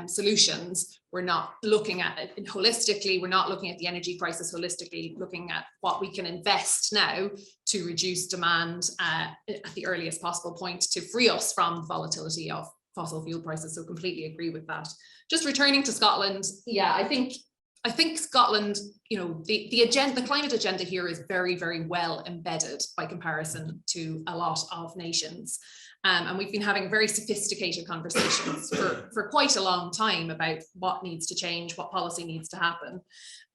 solutions. We're not looking at it holistically. We're not looking at the energy crisis holistically, looking at what we can invest now to reduce demand at the earliest possible point to free us from the volatility of fossil fuel prices. So completely agree with that. Just returning to Scotland, yeah, I think Scotland, you know, the climate agenda here is very, very well embedded by comparison to a lot of nations. And we've been having very sophisticated conversations for quite a long time about what needs to change, what policy needs to happen.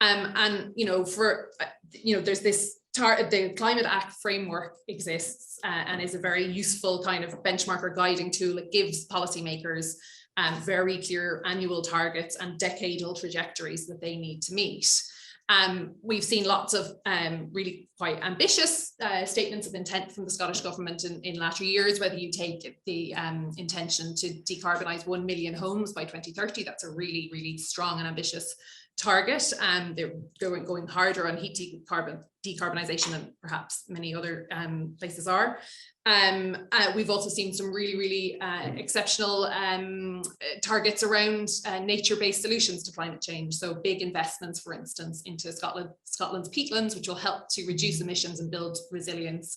And, you know, there's this the Climate Act framework exists and is a very useful kind of benchmark or guiding tool. It gives policymakers very clear annual targets and decadal trajectories that they need to meet. We've seen lots of really quite ambitious statements of intent from the Scottish government in latter years, whether you take the intention to decarbonise 1 million homes by 2030, that's a really, really strong and ambitious target. They're going harder on heat decarbonisation than perhaps many other places are. We've also seen some really, really exceptional targets around nature-based solutions to climate change. So big investments, for instance, into Scotland's peatlands, which will help to reduce emissions and build resilience,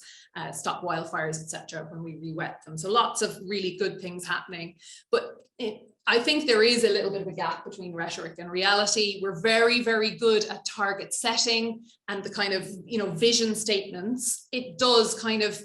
stop wildfires, etc. when we re-wet them. So lots of really good things happening. But I think there is a little bit of a gap between rhetoric and reality. We're very, very good at target setting and the kind of, you know, vision statements. It does kind of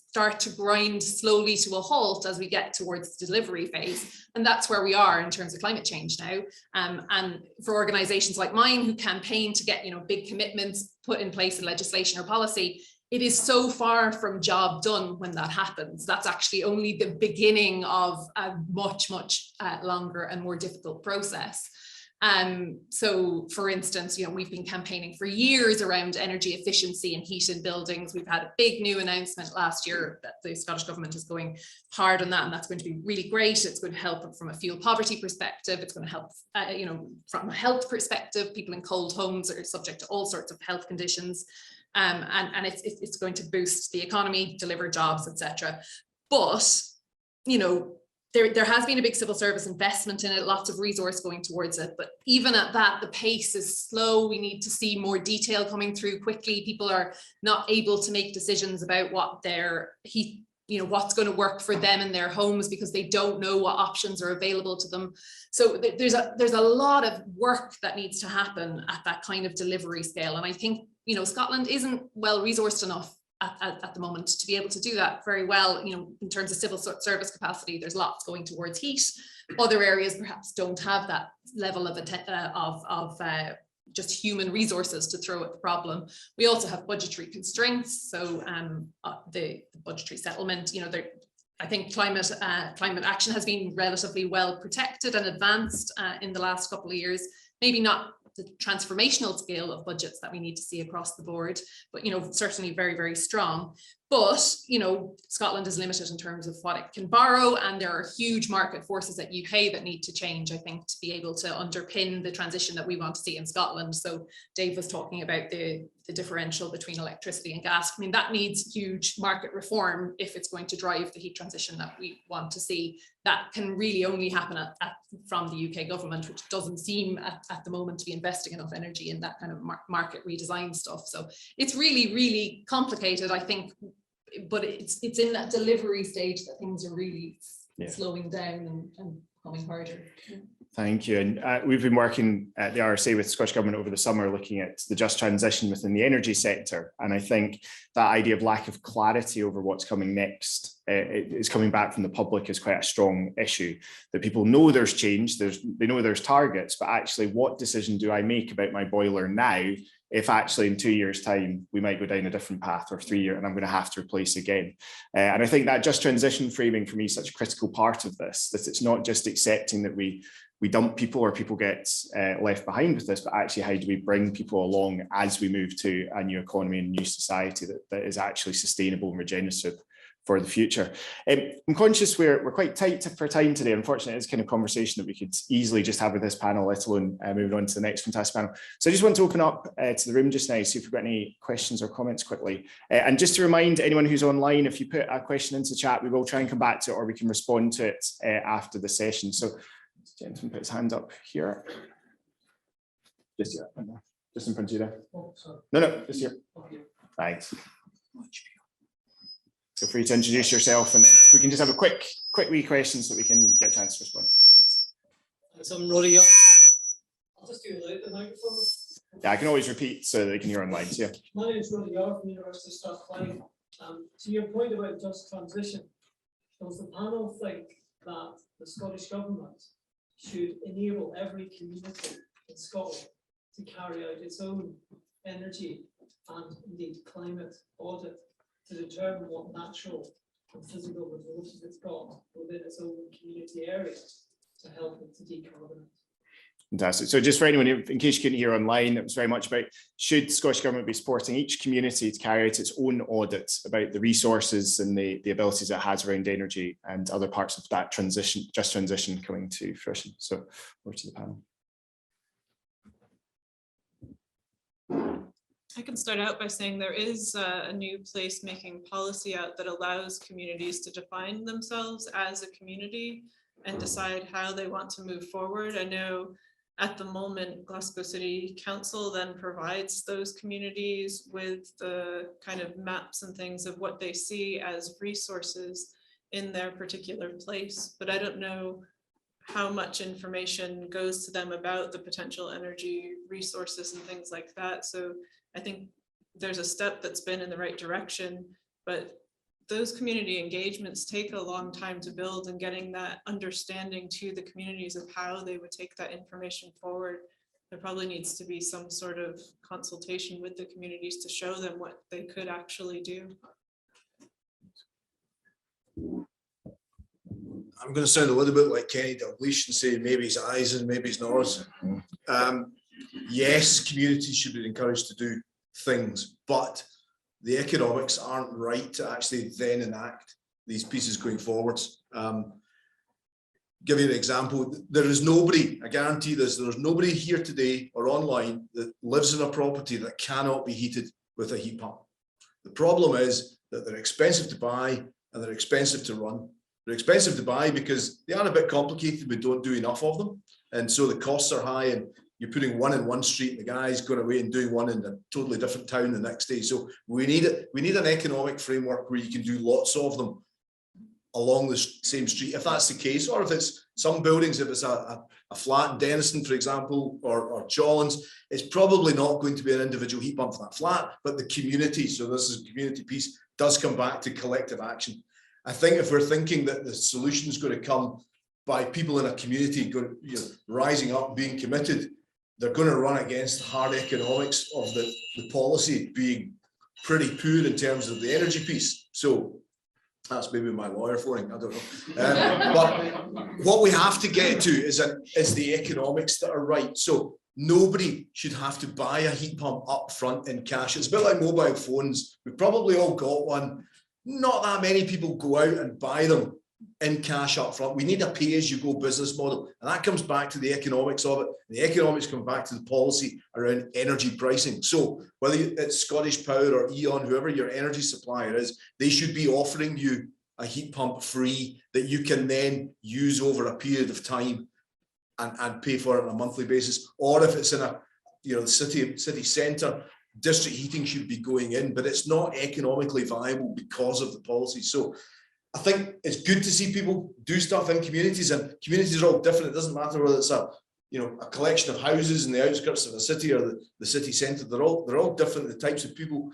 start to grind slowly to a halt as we get towards the delivery phase. And that's where we are in terms of climate change now. And for organizations like mine who campaign to get, you know, big commitments put in place in legislation or policy, it is so far from job done when that happens. That's actually only the beginning of a much, much longer and more difficult process. So for instance, you know, we've been campaigning for years around energy efficiency and heat in buildings. We've had a big new announcement last year that the Scottish government is going hard on that, and that's going to be really great. It's going to help from a fuel poverty perspective. It's going to help, you know, from a health perspective. People in cold homes are subject to all sorts of health conditions. And it's going to boost the economy, deliver jobs, etc. But, you know, there has been a big civil service investment in it, lots of resource going towards it. But even at that, the pace is slow. We need to see more detail coming through quickly. People are not able to make decisions about what their heat, you know, what's going to work for them in their homes because they don't know what options are available to them. So there's a lot of work that needs to happen at that kind of delivery scale. And I think, you know, Scotland isn't well resourced enough at the moment to be able to do that very well. You know, in terms of civil service capacity, there's lots going towards heat. Other areas perhaps don't have that level of just human resources to throw at the problem. We also have budgetary constraints. So the budgetary settlement, you know, I think climate action has been relatively well protected and advanced in the last couple of years. Maybe not the transformational scale of budgets that we need to see across the board, but, you know, certainly very, very strong. But, you know, Scotland is limited in terms of what it can borrow, and there are huge market forces at UK that need to change, I think, to be able to underpin the transition that we want to see in Scotland. So Dave was talking about the the differential between electricity and gas. I mean, that needs huge market reform if it's going to drive the heat transition that we want to see. That can really only happen from the UK government, which doesn't seem at the moment to be investing enough energy in that kind of market redesign stuff. So it's really, really complicated, I think, but it's in that delivery stage that things are really slowing down and becoming harder. Thank you. And we've been working at the RSA with Scottish Government over the summer looking at the just transition within the energy sector. And I think that idea of lack of clarity over what's coming next is coming back from the public as quite a strong issue, that people know there's change, they know there's targets, but actually what decision do I make about my boiler now if actually in 2 years' time we might go down a different path, or 3 years and I'm going to have to replace again. And I think that just transition framing for me is such a critical part of this, that it's not just accepting that we dump people or people get left behind with this, but actually how do we bring people along as we move to a new economy and new society that is actually sustainable and regenerative for the future. I'm conscious we're quite tight for time today. Unfortunately, it's kind of conversation that we could easily just have with this panel, let alone moving on to the next fantastic panel. So I just want to open up to the room just now, see if we've got any questions or comments quickly. And just to remind anyone who's online, if you put a question into the chat, we will try and come back to it, or we can respond to it after the session. So gentleman put his hand up here. Just here, just in front of you there. Oh, sorry. No, just here. Okay. Thanks. Feel free to introduce yourself, and then if we can just have a quick wee question so that we can get a chance to respond. So I'm Roddy. I'll just do it without the microphone. Yeah, I can always repeat so that they can hear online. So, yeah. My name is Roddy from the University of Strathclyde. To your point about just transition, does the panel think that the Scottish Government should enable every community in Scotland to carry out its own energy and indeed climate audit to determine what natural and physical resources it's got within its own community area to help it to decarbonise? Fantastic. So just for anyone, in case you couldn't hear online, it was very much about, should the Scottish Government be supporting each community to carry out its own audit about the resources and the abilities it has around energy and other parts of that transition, just transition coming to fruition. So over to the panel. I can start out by saying there is a new placemaking policy out that allows communities to define themselves as a community and decide how they want to move forward. I know at the moment, Glasgow City Council then provides those communities with the kind of maps and things of what they see as resources in their particular place. But I don't know how much information goes to them about the potential energy resources and things like that. So I think there's a step that's been in the right direction, but those community engagements take a long time to build, and getting that understanding to the communities of how they would take that information forward. There probably needs to be some sort of consultation with the communities to show them what they could actually do. I'm going to sound a little bit like Kenny Dalglish and say maybe it's eyes and maybe it's no's. Yes, communities should be encouraged to do things, but the economics aren't right to actually then enact these pieces going forwards. Give you an example. There is nobody, I guarantee this, there's nobody here today or online that lives in a property that cannot be heated with a heat pump. The problem is that they're expensive to buy and they're expensive to run. They're expensive to buy because they are a bit complicated. We don't do enough of them. And so the costs are high, and you're putting one in one street and the guy's going away and doing one in a totally different town the next day. So we need an economic framework where you can do lots of them along the same street, if that's the case, or if it's some buildings, if it's a flat in Denniston, for example, or Jolens, it's probably not going to be an individual heat pump for that flat, but the community, so this is a community piece, does come back to collective action. I think if we're thinking that the solution is going to come by people in a community rising up, being committed, they're going to run against the hard economics of the policy being pretty poor in terms of the energy piece. So that's maybe my lawyer phoning, I don't know. But what we have to get to is the economics that are right. So nobody should have to buy a heat pump up front in cash. It's a bit like mobile phones. We've probably all got one. Not that many people go out and buy them in cash up front. We need a pay-as-you-go business model. And that comes back to the economics of it. And the economics come back to the policy around energy pricing. So whether it's Scottish Power or E.ON, whoever your energy supplier is, they should be offering you a heat pump free that you can then use over a period of time and pay for it on a monthly basis. Or if it's in a, the city centre, district heating should be going in, but it's not economically viable because of the policy. So I think it's good to see people do stuff in communities, and communities are all different. It doesn't matter whether it's a collection of houses in the outskirts of a city or the city centre. They're all different. The types of people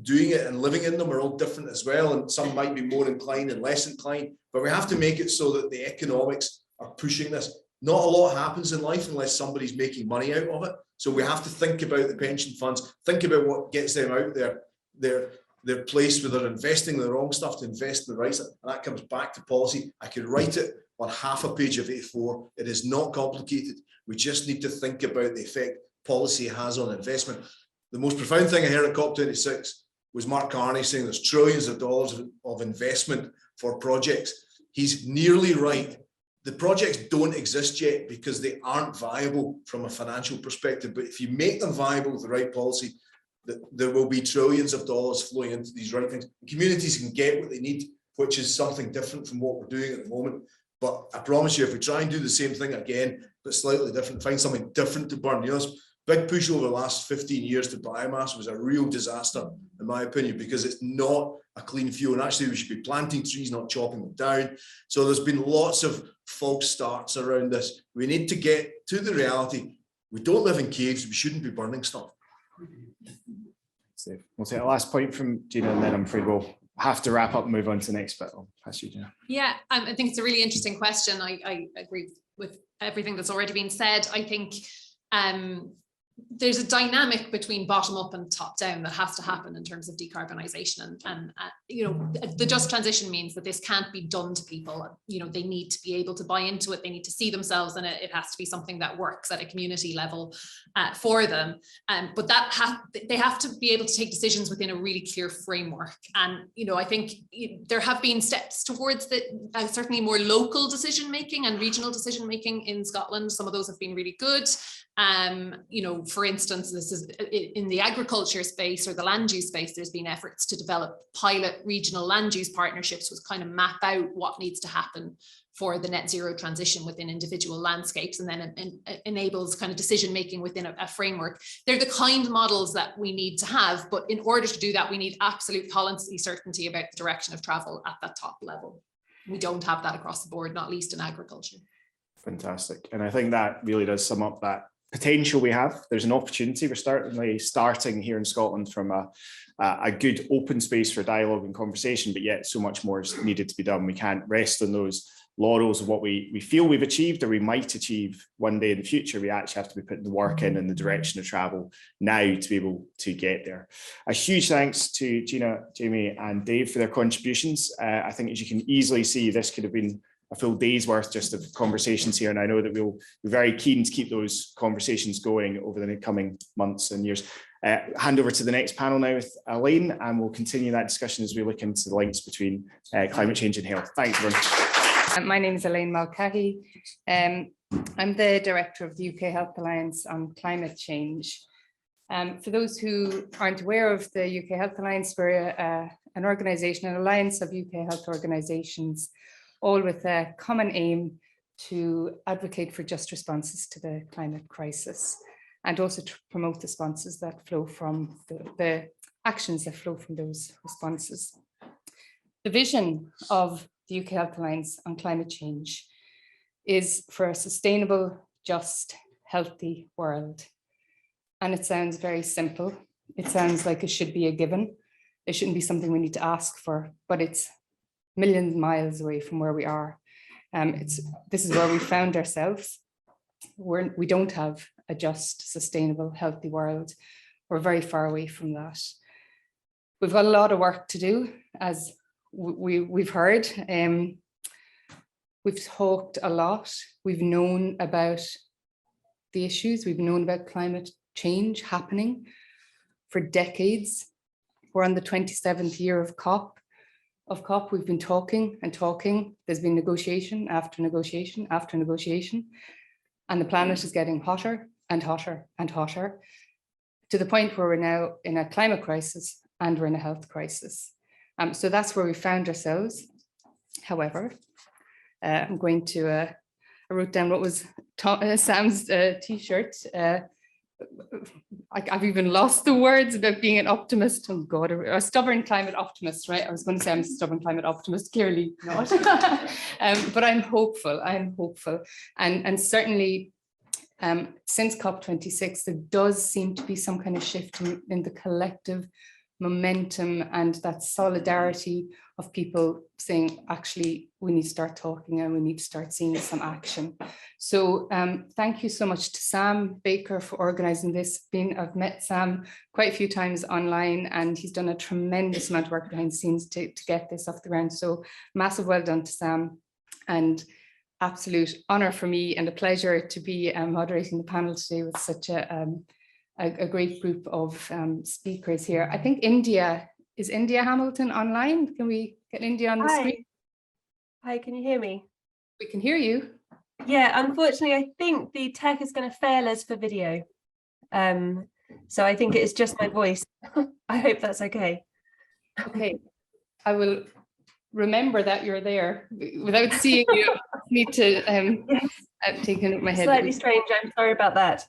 doing it and living in them are all different as well, and some might be more inclined and less inclined. But we have to make it so that the economics are pushing this. Not a lot happens in life unless somebody's making money out of it. So we have to think about the pension funds, think about what gets them out there. They're placed where they're investing the wrong stuff to invest in the right stuff. And that comes back to policy. I could write it on half a page of A4. It is not complicated. We just need to think about the effect policy has on investment. The most profound thing I heard at COP26 was Mark Carney saying there's trillions of dollars of investment for projects. He's nearly right. The projects don't exist yet because they aren't viable from a financial perspective. But if you make them viable with the right policy, there will be trillions of dollars flowing into these right things. Communities can get what they need, which is something different from what we're doing at the moment. But I promise you, if we try and do the same thing again, but slightly different, find something different to burn. This big push over the last 15 years to biomass was a real disaster, in my opinion, because it's not a clean fuel. And actually, we should be planting trees, not chopping them down. So there's been lots of false starts around this. We need to get to the reality. We don't live in caves. We shouldn't be burning stuff. So we'll take a last point from Gina, and then I'm afraid we'll have to wrap up and move on to the next bit. I'll pass you, Gina. Yeah, I think it's a really interesting question. I agree with everything that's already been said. I think there's a dynamic between bottom up and top down that has to happen in terms of decarbonisation, and the just transition means that this can't be done to people. They need to be able to buy into it. They need to see themselves in it. It has to be something that works at a community level for them. But they have to be able to take decisions within a really clear framework. And I think there have been steps towards certainly more local decision making and regional decision making in Scotland. Some of those have been really good. For instance, this is in the agriculture space or the land use space, there's been efforts to develop pilot regional land use partnerships which kind of map out what needs to happen for the net zero transition within individual landscapes, and then enables kind of decision making within a framework. They're the kind of models that we need to have, but in order to do that, we need absolute policy certainty about the direction of travel at that top level. We don't have that across the board, not least in agriculture. Fantastic. And I think that really does sum up that potential we have. There's an opportunity. We're certainly starting here in Scotland from a good open space for dialogue and conversation, but yet so much more is needed to be done. We can't rest on those laurels of what we feel we've achieved or we might achieve one day in the future. We actually have to be putting the work in the direction of travel now to be able to get there. A huge thanks to Gina, Jaime and Dave for their contributions. I think, as you can easily see, this could have been a full day's worth just of conversations here, and I know that we'll be very keen to keep those conversations going over the coming months and years. Hand over to the next panel now with Elaine, and we'll continue that discussion as we look into the links between climate change and health. Thanks, everyone. My name is Elaine Mulcahy. I'm the director of the UKHACC Alliance on Climate Change. For those who aren't aware of the UKHACC Alliance, we're an organisation, an alliance of UK health organisations, all with a common aim to advocate for just responses to the climate crisis, and also to promote the responses that flow from the actions that flow from those responses. The vision of the UK Health Alliance on Climate Change is for a sustainable, just, healthy world. And it sounds very simple. It sounds like it should be a given. It shouldn't be something we need to ask for, but it's millions of miles away from where we are. This is where we found ourselves. We don't have a just, sustainable, healthy world. We're very far away from that. We've got a lot of work to do, as we've heard. We've talked a lot. We've known about the issues. We've known about climate change happening for decades. We're on the 27th year of COP. of COP, we've been talking and talking. There's been negotiation after negotiation after negotiation, and the planet is getting hotter and hotter and hotter, to the point where we're now in a climate crisis and we're in a health crisis. So that's where we found ourselves. However, I'm going to, I wrote down what was Sam's t-shirt. I've even lost the words about being an optimist. Oh God, a stubborn climate optimist, right? I was going to say I'm a stubborn climate optimist, clearly not. But I'm hopeful, And certainly since COP26, there does seem to be some kind of shift in the collective momentum and that solidarity of people saying, actually, we need to start talking and we need to start seeing some action. So thank you so much to Sam Baker for organising this. I've met Sam quite a few times online, and he's done a tremendous amount of work behind the scenes to get this off the ground. So massive well done to Sam, and absolute honour for me and a pleasure to be moderating the panel today with such a great group of speakers here. I think is India Hamilton online? Can we get India on the screen? Hi, can you hear me? We can hear you. Yeah, unfortunately, I think the tech is going to fail us for video. So I think it's just my voice. I hope that's okay. Okay, I will remember that you're there. Without seeing you, I need to take a look at my head. Slightly strange, I'm sorry about that.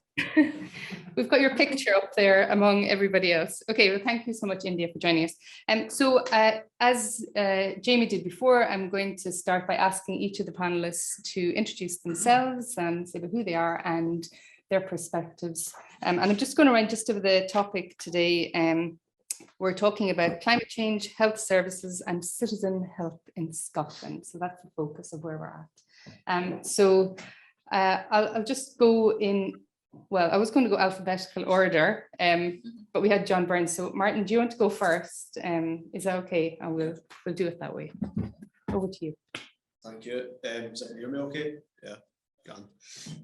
We've got your picture up there among everybody else. Okay, well, thank you so much, India, for joining us. So as Jamie did before, I'm going to start by asking each of the panelists to introduce themselves and say who they are and their perspectives. And I'm just going to run just over the topic today. We're talking about climate change, health services, and citizen health in Scotland. So that's the focus of where we're at. I'll just go in. Well, I was going to go alphabetical order, but we had John Burns. So Martin, do you want to go first? Is that okay? And we'll do it that way. Over to you. Thank you. Is it hear me okay? Yeah, grand.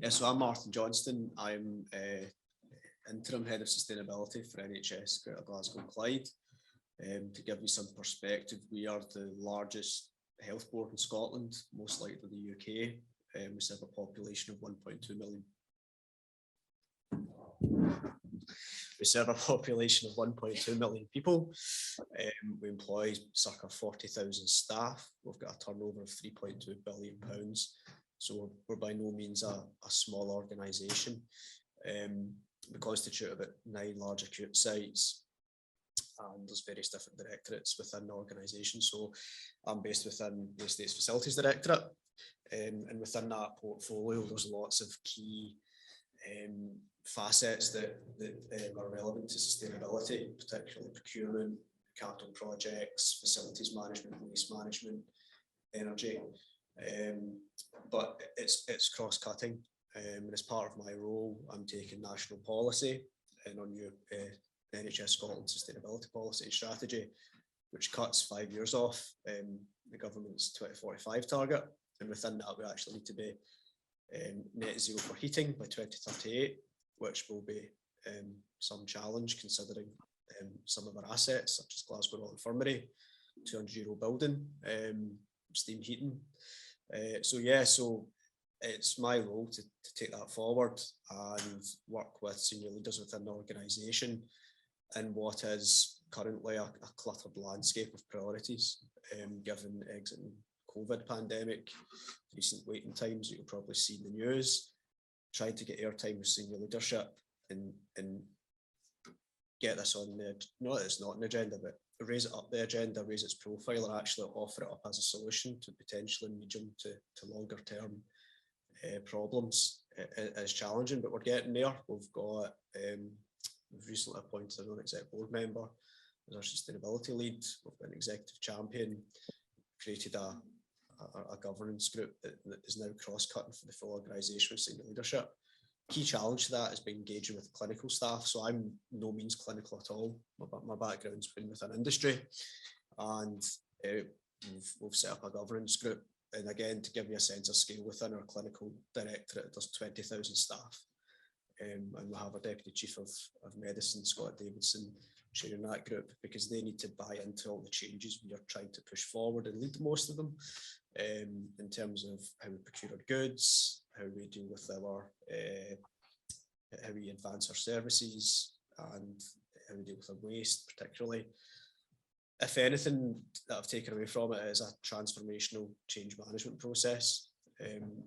Yeah, so I'm Martin Johnston. I'm interim head of sustainability for NHS Greater Glasgow Clyde. To give you some perspective, we are the largest health board in Scotland, most likely the UK. We serve a population of 1.2 million. We serve a population of 1.2 million people. We employ circa 40,000 staff. We've got a turnover of £3.2 billion. So we're by no means a small organisation. We constitute about 9 large acute sites, and there's various different directorates within the organisation. So I'm based within the Estates Facilities Directorate, and within that portfolio, there's lots of key facets that are relevant to sustainability, particularly procurement, capital projects, facilities management, waste management, energy. But it's cross-cutting, and as part of my role, I'm taking national policy and on new NHS Scotland sustainability policy and strategy, which cuts 5 years off the government's 2045 target, and within that we actually need to be net zero for heating by 2038, which will be some challenge considering some of our assets, such as Glasgow Royal Infirmary, €200 building, steam heating. So it's my role to take that forward and work with senior leaders within the organisation in what is currently a cluttered landscape of priorities, given the exiting COVID pandemic, recent waiting times that you'll probably see in the news, trying to get airtime with senior leadership and get this on the, no, it's not an agenda, but raise it up the agenda, raise its profile, and actually offer it up as a solution to potentially medium to longer term problems. It is challenging, but we're getting there. We've got, we've recently appointed a non-exec board member as our sustainability lead. We've got an executive champion, created a governance group that is now cross-cutting for the full organisation with senior leadership. Key challenge to that has been engaging with clinical staff. So I'm no means clinical at all. My background's been within industry, and we've set up a governance group. And again, to give you a sense of scale, within our clinical directorate, there's 20,000 staff. And we have a deputy chief of medicine, Scott Davidson, sharing that group, because they need to buy into all the changes we are trying to push forward and lead most of them, in terms of how we procure our goods, how we deal with our, how we advance our services, and how we deal with our waste particularly. If anything that I've taken away from it is a transformational change management process.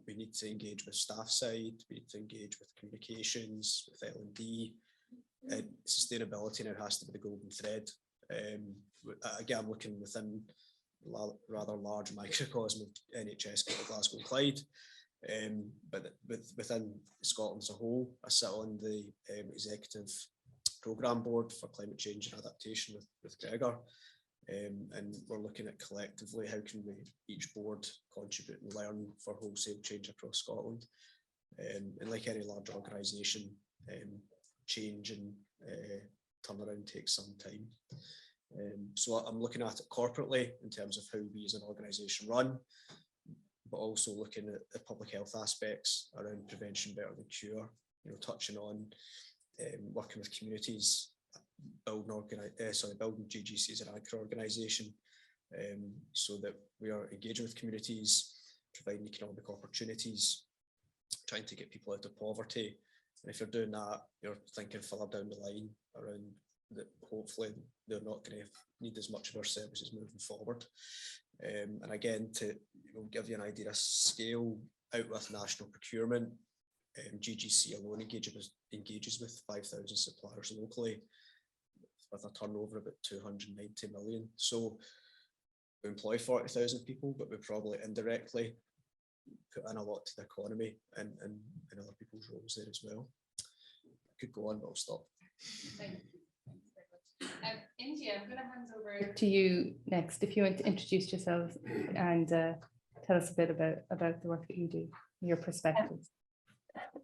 We need to engage with staff side, we need to engage with communications, with L&D. Sustainability now has to be the golden thread. Again, I'm looking within rather large microcosm of NHS, Glasgow and Clyde, but within Scotland as a whole, I sit on the executive programme board for climate change and adaptation with Gregor. And we're looking at collectively how can we each board contribute and learn for wholesale change across Scotland. And like any large organisation, change and turnaround takes some time. So I'm looking at it corporately in terms of how we as an organisation run, but also looking at the public health aspects around prevention better than cure, touching on working with communities, building GGC as an anchor organisation, so that we are engaging with communities, providing economic opportunities, trying to get people out of poverty. And if you're doing that, you're thinking further down the line around that hopefully they're not going to need as much of our services moving forward. And again, to give you an idea of scale, out with national procurement, GGC alone engages with 5,000 suppliers locally, with a turnover of about 290 million. So we employ 40,000 people, but we probably indirectly put in a lot to the economy and other people's roles there as well. I could go on, but I'll stop. Thank you. India, I'm going to hand over to you next, if you want to introduce yourselves and tell us a bit about the work that you do, your perspectives.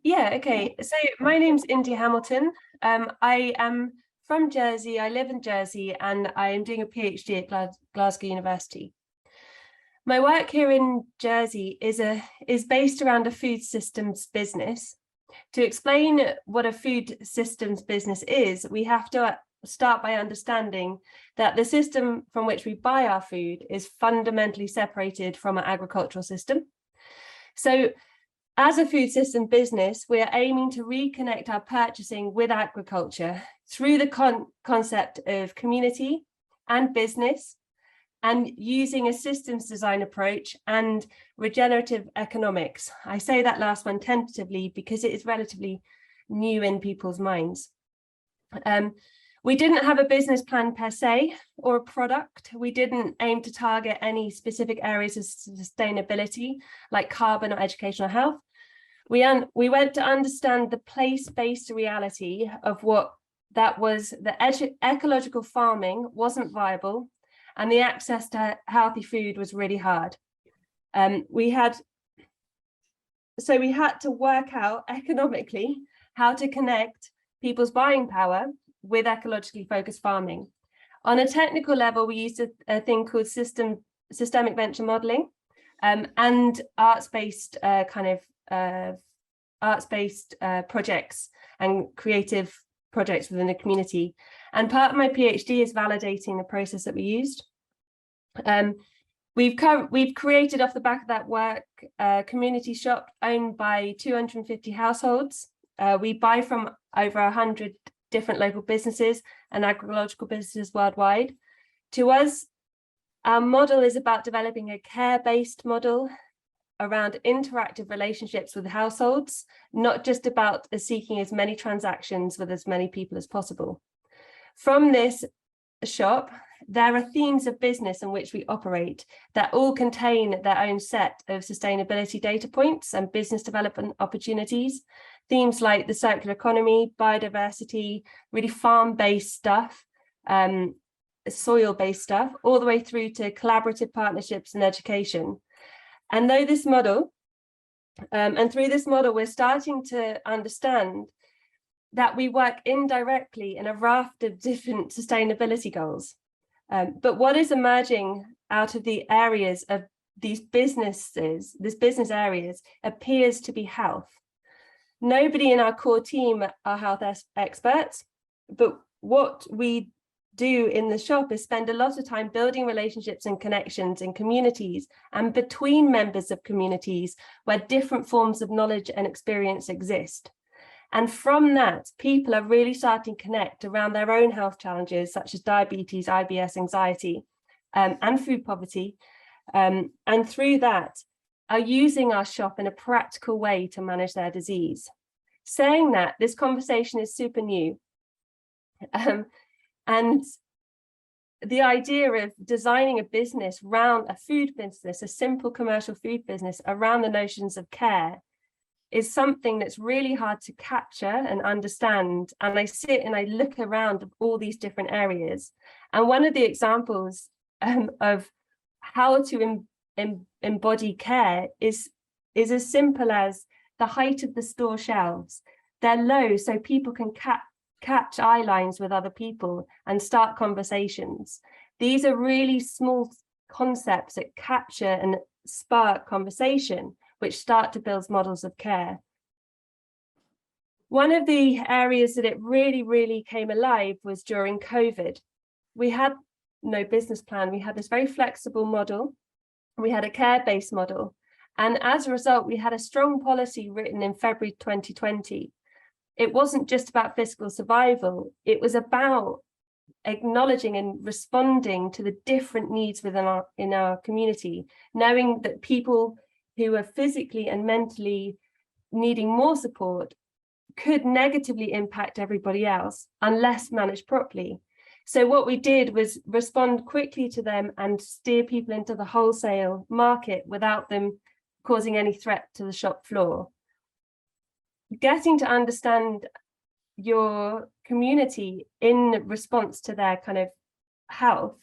Yeah, okay. So my name's India Hamilton. I am from Jersey. I live in Jersey, and I am doing a PhD at Glasgow University. My work here in Jersey is based around a food systems business. To explain what a food systems business is, we have to start by understanding that the system from which we buy our food is fundamentally separated from our agricultural system. So as a food system business, we are aiming to reconnect our purchasing with agriculture through the concept of community and business, and using a systems design approach and regenerative economics. I say that last one tentatively because it is relatively new in people's minds. We didn't have a business plan per se or a product. We didn't aim to target any specific areas of sustainability like carbon or educational health. We went to understand the place-based reality of what that was, the ecological farming wasn't viable and the access to healthy food was really hard. We had to work out economically how to connect people's buying power with ecologically focused farming. On a technical level, we used a thing called systemic venture modeling and arts-based projects and creative projects within the community. And part of my PhD is validating the process that we used. We've created off the back of that work a community shop owned by 250 households. We buy from over 100 different local businesses and agroecological businesses worldwide. To us, our model is about developing a care-based model around interactive relationships with households, not just about seeking as many transactions with as many people as possible. From this shop, there are themes of business in which we operate that all contain their own set of sustainability data points and business development opportunities. Themes like the circular economy, biodiversity, really farm-based stuff, soil-based stuff, all the way through to collaborative partnerships and education. And through this model, we're starting to understand that we work indirectly in a raft of different sustainability goals. But what is emerging out of the areas of these business areas appears to be health. Nobody in our core team are health experts, but what we do in the shop is spend a lot of time building relationships and connections in communities and between members of communities where different forms of knowledge and experience exist. And from that, people are really starting to connect around their own health challenges, such as diabetes, IBS, anxiety, and food poverty. And through that, are using our shop in a practical way to manage their disease. Saying that, this conversation is super new. And the idea of designing a business around a food business, a simple commercial food business around the notions of care, is something that's really hard to capture and understand. And I sit and I look around all these different areas. And one of the examples of how to embody care is as simple as the height of the store shelves. They're low so people can catch eye lines with other people and start conversations. These are really small concepts that capture and spark conversation, which start to build models of care. One of the areas that it really came alive was during COVID. We had no business plan. We had this very flexible model. We had a care-based model. And as a result, we had a strong policy written in February 2020. It wasn't just about fiscal survival. It was about acknowledging and responding to the different needs within our community, knowing that people who are physically and mentally needing more support could negatively impact everybody else unless managed properly. So what we did was respond quickly to them and steer people into the wholesale market without them causing any threat to the shop floor. Getting to understand your community in response to their kind of health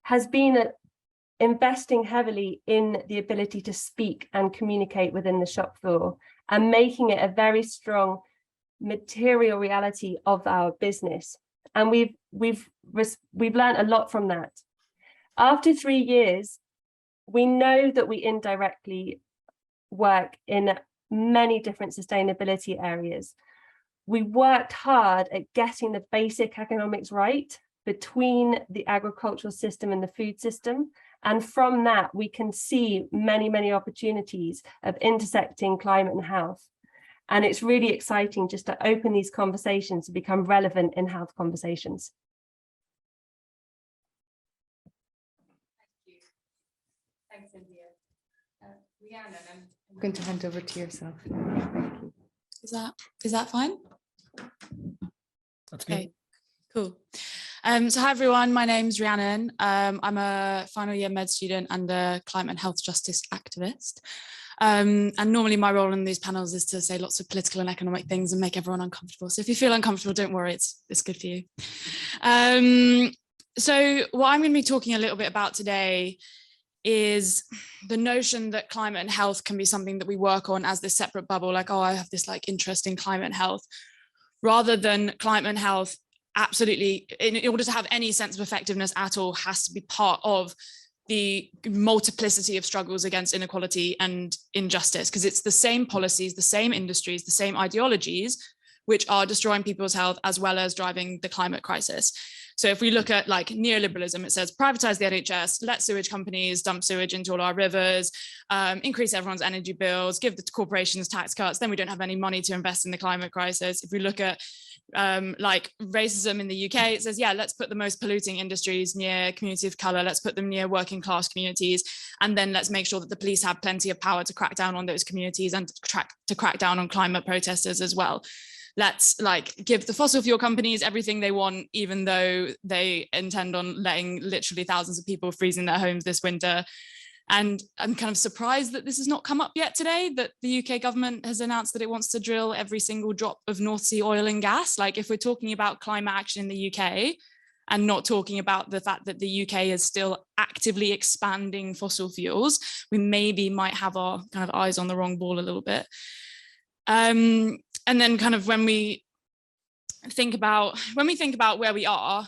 has been investing heavily in the ability to speak and communicate within the shop floor and making it a very strong material reality of our business. And we've learned a lot from that. After 3 years, we know that we indirectly work in many different sustainability areas. We worked hard at getting the basic economics right between the agricultural system and the food system. And from that, we can see many opportunities of intersecting climate and health. And it's really exciting just to open these conversations to become relevant in health conversations. Thank you. Thanks, India. Rhiannon, I'm going to hand over to yourself. Thank you. Is that fine? That's good. Okay, cool. So hi everyone, my name's Rhiannon. I'm a final year med student and a climate and health justice activist. And normally my role in these panels is to say lots of political and economic things and make everyone uncomfortable. So if you feel uncomfortable, don't worry, it's good for you. So what I'm going to be talking a little bit about today is the notion that climate and health can be something that we work on as this separate bubble, like, oh, I have this like interest in climate and health, rather than climate and health absolutely, in order to have any sense of effectiveness at all, has to be part of the multiplicity of struggles against inequality and injustice, because it's the same policies, the same industries, the same ideologies, which are destroying people's health as well as driving the climate crisis. So if we look at like neoliberalism, it says privatize the NHS, let sewage companies dump sewage into all our rivers, increase everyone's energy bills, give the corporations tax cuts, then we don't have any money to invest in the climate crisis. If we look at like racism in the UK, it says, yeah, let's put the most polluting industries near communities of colour, let's put them near working class communities, and then let's make sure that the police have plenty of power to crack down on those communities and to crack down on climate protesters as well. Let's like give the fossil fuel companies everything they want, even though they intend on letting literally thousands of people freeze in their homes this winter. And I'm kind of surprised that this has not come up yet today, that the UK government has announced that it wants to drill every single drop of North Sea oil and gas. Like if we're talking about climate action in the UK and not talking about the fact that the UK is still actively expanding fossil fuels, we maybe might have our kind of eyes on the wrong ball a little bit. And then kind of when we think about where we are,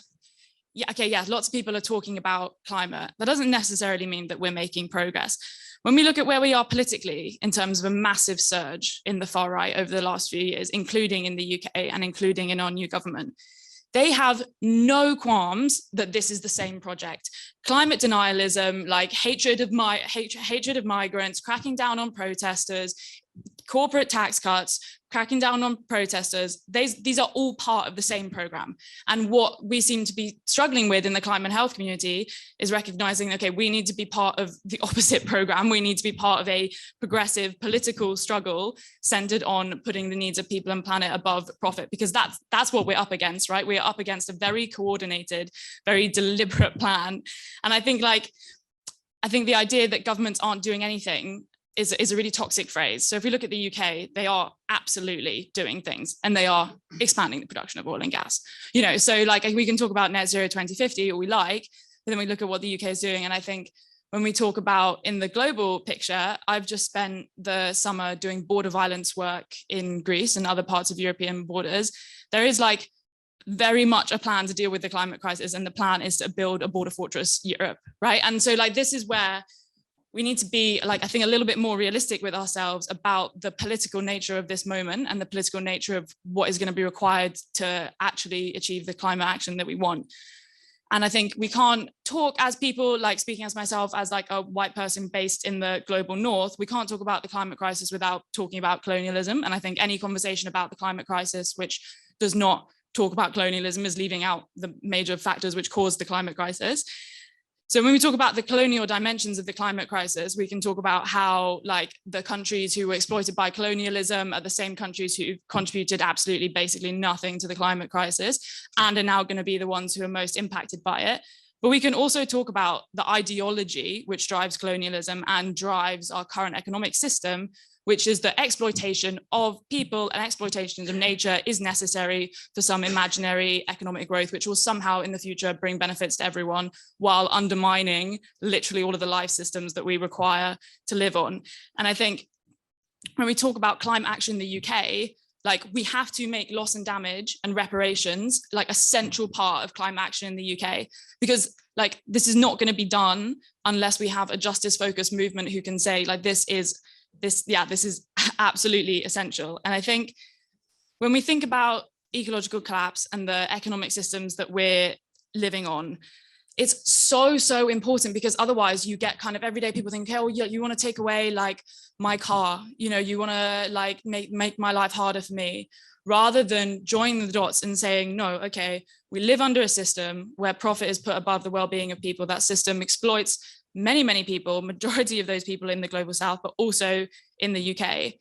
yeah, lots of people are talking about climate. That doesn't necessarily mean that we're making progress. When we look at where we are politically in terms of a massive surge in the far right over the last few years, including in the UK and including in our new government, They have no qualms that this is the same project. Climate denialism, like hatred of migrants, cracking down on protesters, corporate tax cuts, cracking down on protesters, these are all part of the same program. And what we seem to be struggling with in the climate and health community is recognizing, okay, we need to be part of the opposite program. We need to be part of a progressive political struggle centered on putting the needs of people and planet above profit, because that's what we're up against, right? We're up against a very coordinated, very deliberate plan. And I think the idea that governments aren't doing anything is a really toxic phrase. So if we look at the UK, they are absolutely doing things, and they are expanding the production of oil and gas. You know, so like we can talk about net zero 2050 or we like, but then we look at what the UK is doing. And I think when we talk about in the global picture, I've just spent the summer doing border violence work in Greece and other parts of European borders. There is like very much a plan to deal with the climate crisis, and the plan is to build a border fortress Europe, right? And so like this is where we need to be, like, I think, a little bit more realistic with ourselves about the political nature of this moment and the political nature of what is going to be required to actually achieve the climate action that we want. And I think we can't talk as people, like speaking as myself as like a white person based in the global north, we can't talk about the climate crisis without talking about colonialism. And I think any conversation about the climate crisis which does not talk about colonialism is leaving out the major factors which caused the climate crisis. So when we talk about the colonial dimensions of the climate crisis, we can talk about how like the countries who were exploited by colonialism are the same countries who contributed absolutely basically nothing to the climate crisis and are now going to be the ones who are most impacted by it. But we can also talk about the ideology which drives colonialism and drives our current economic system, which is the exploitation of people and exploitation of nature is necessary for some imaginary economic growth, which will somehow in the future bring benefits to everyone while undermining literally all of the life systems that we require to live on. And I think when we talk about climate action in the UK, like we have to make loss and damage and reparations like a central part of climate action in the UK, because like this is not going to be done unless we have a justice focused movement who can say like this is absolutely essential. And I think when we think about ecological collapse and the economic systems that we're living on, it's so important, because otherwise you get kind of everyday people think, oh yeah, you want to take away like my car, you know, you want to like make my life harder for me, rather than joining the dots and saying, no, okay, we live under a system where profit is put above the well-being of people. That system exploits many people, majority of those people in the global south, but also in the UK,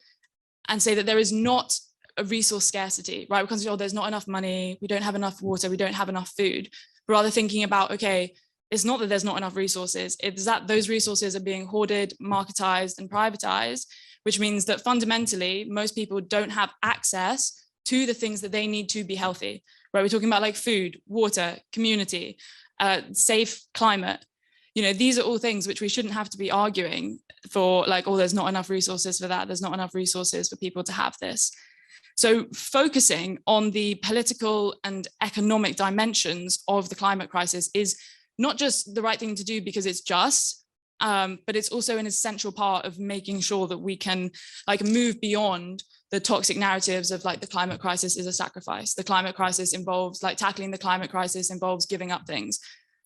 and say that there is not a resource scarcity, right? Because there's not enough money, we don't have enough water, we don't have enough food, but rather thinking about, okay, it's not that there's not enough resources, it's that those resources are being hoarded, marketized and privatized, which means that fundamentally, most people don't have access to the things that they need to be healthy, right? We're talking about like food, water, community, safe climate. You know, these are all things which we shouldn't have to be arguing for, like, oh, there's not enough resources for that. There's not enough resources for people to have this. So focusing on the political and economic dimensions of the climate crisis is not just the right thing to do because it's just, but it's also an essential part of making sure that we can like move beyond the toxic narratives of like the climate crisis is a sacrifice. The climate crisis involves like tackling the climate crisis involves giving up things,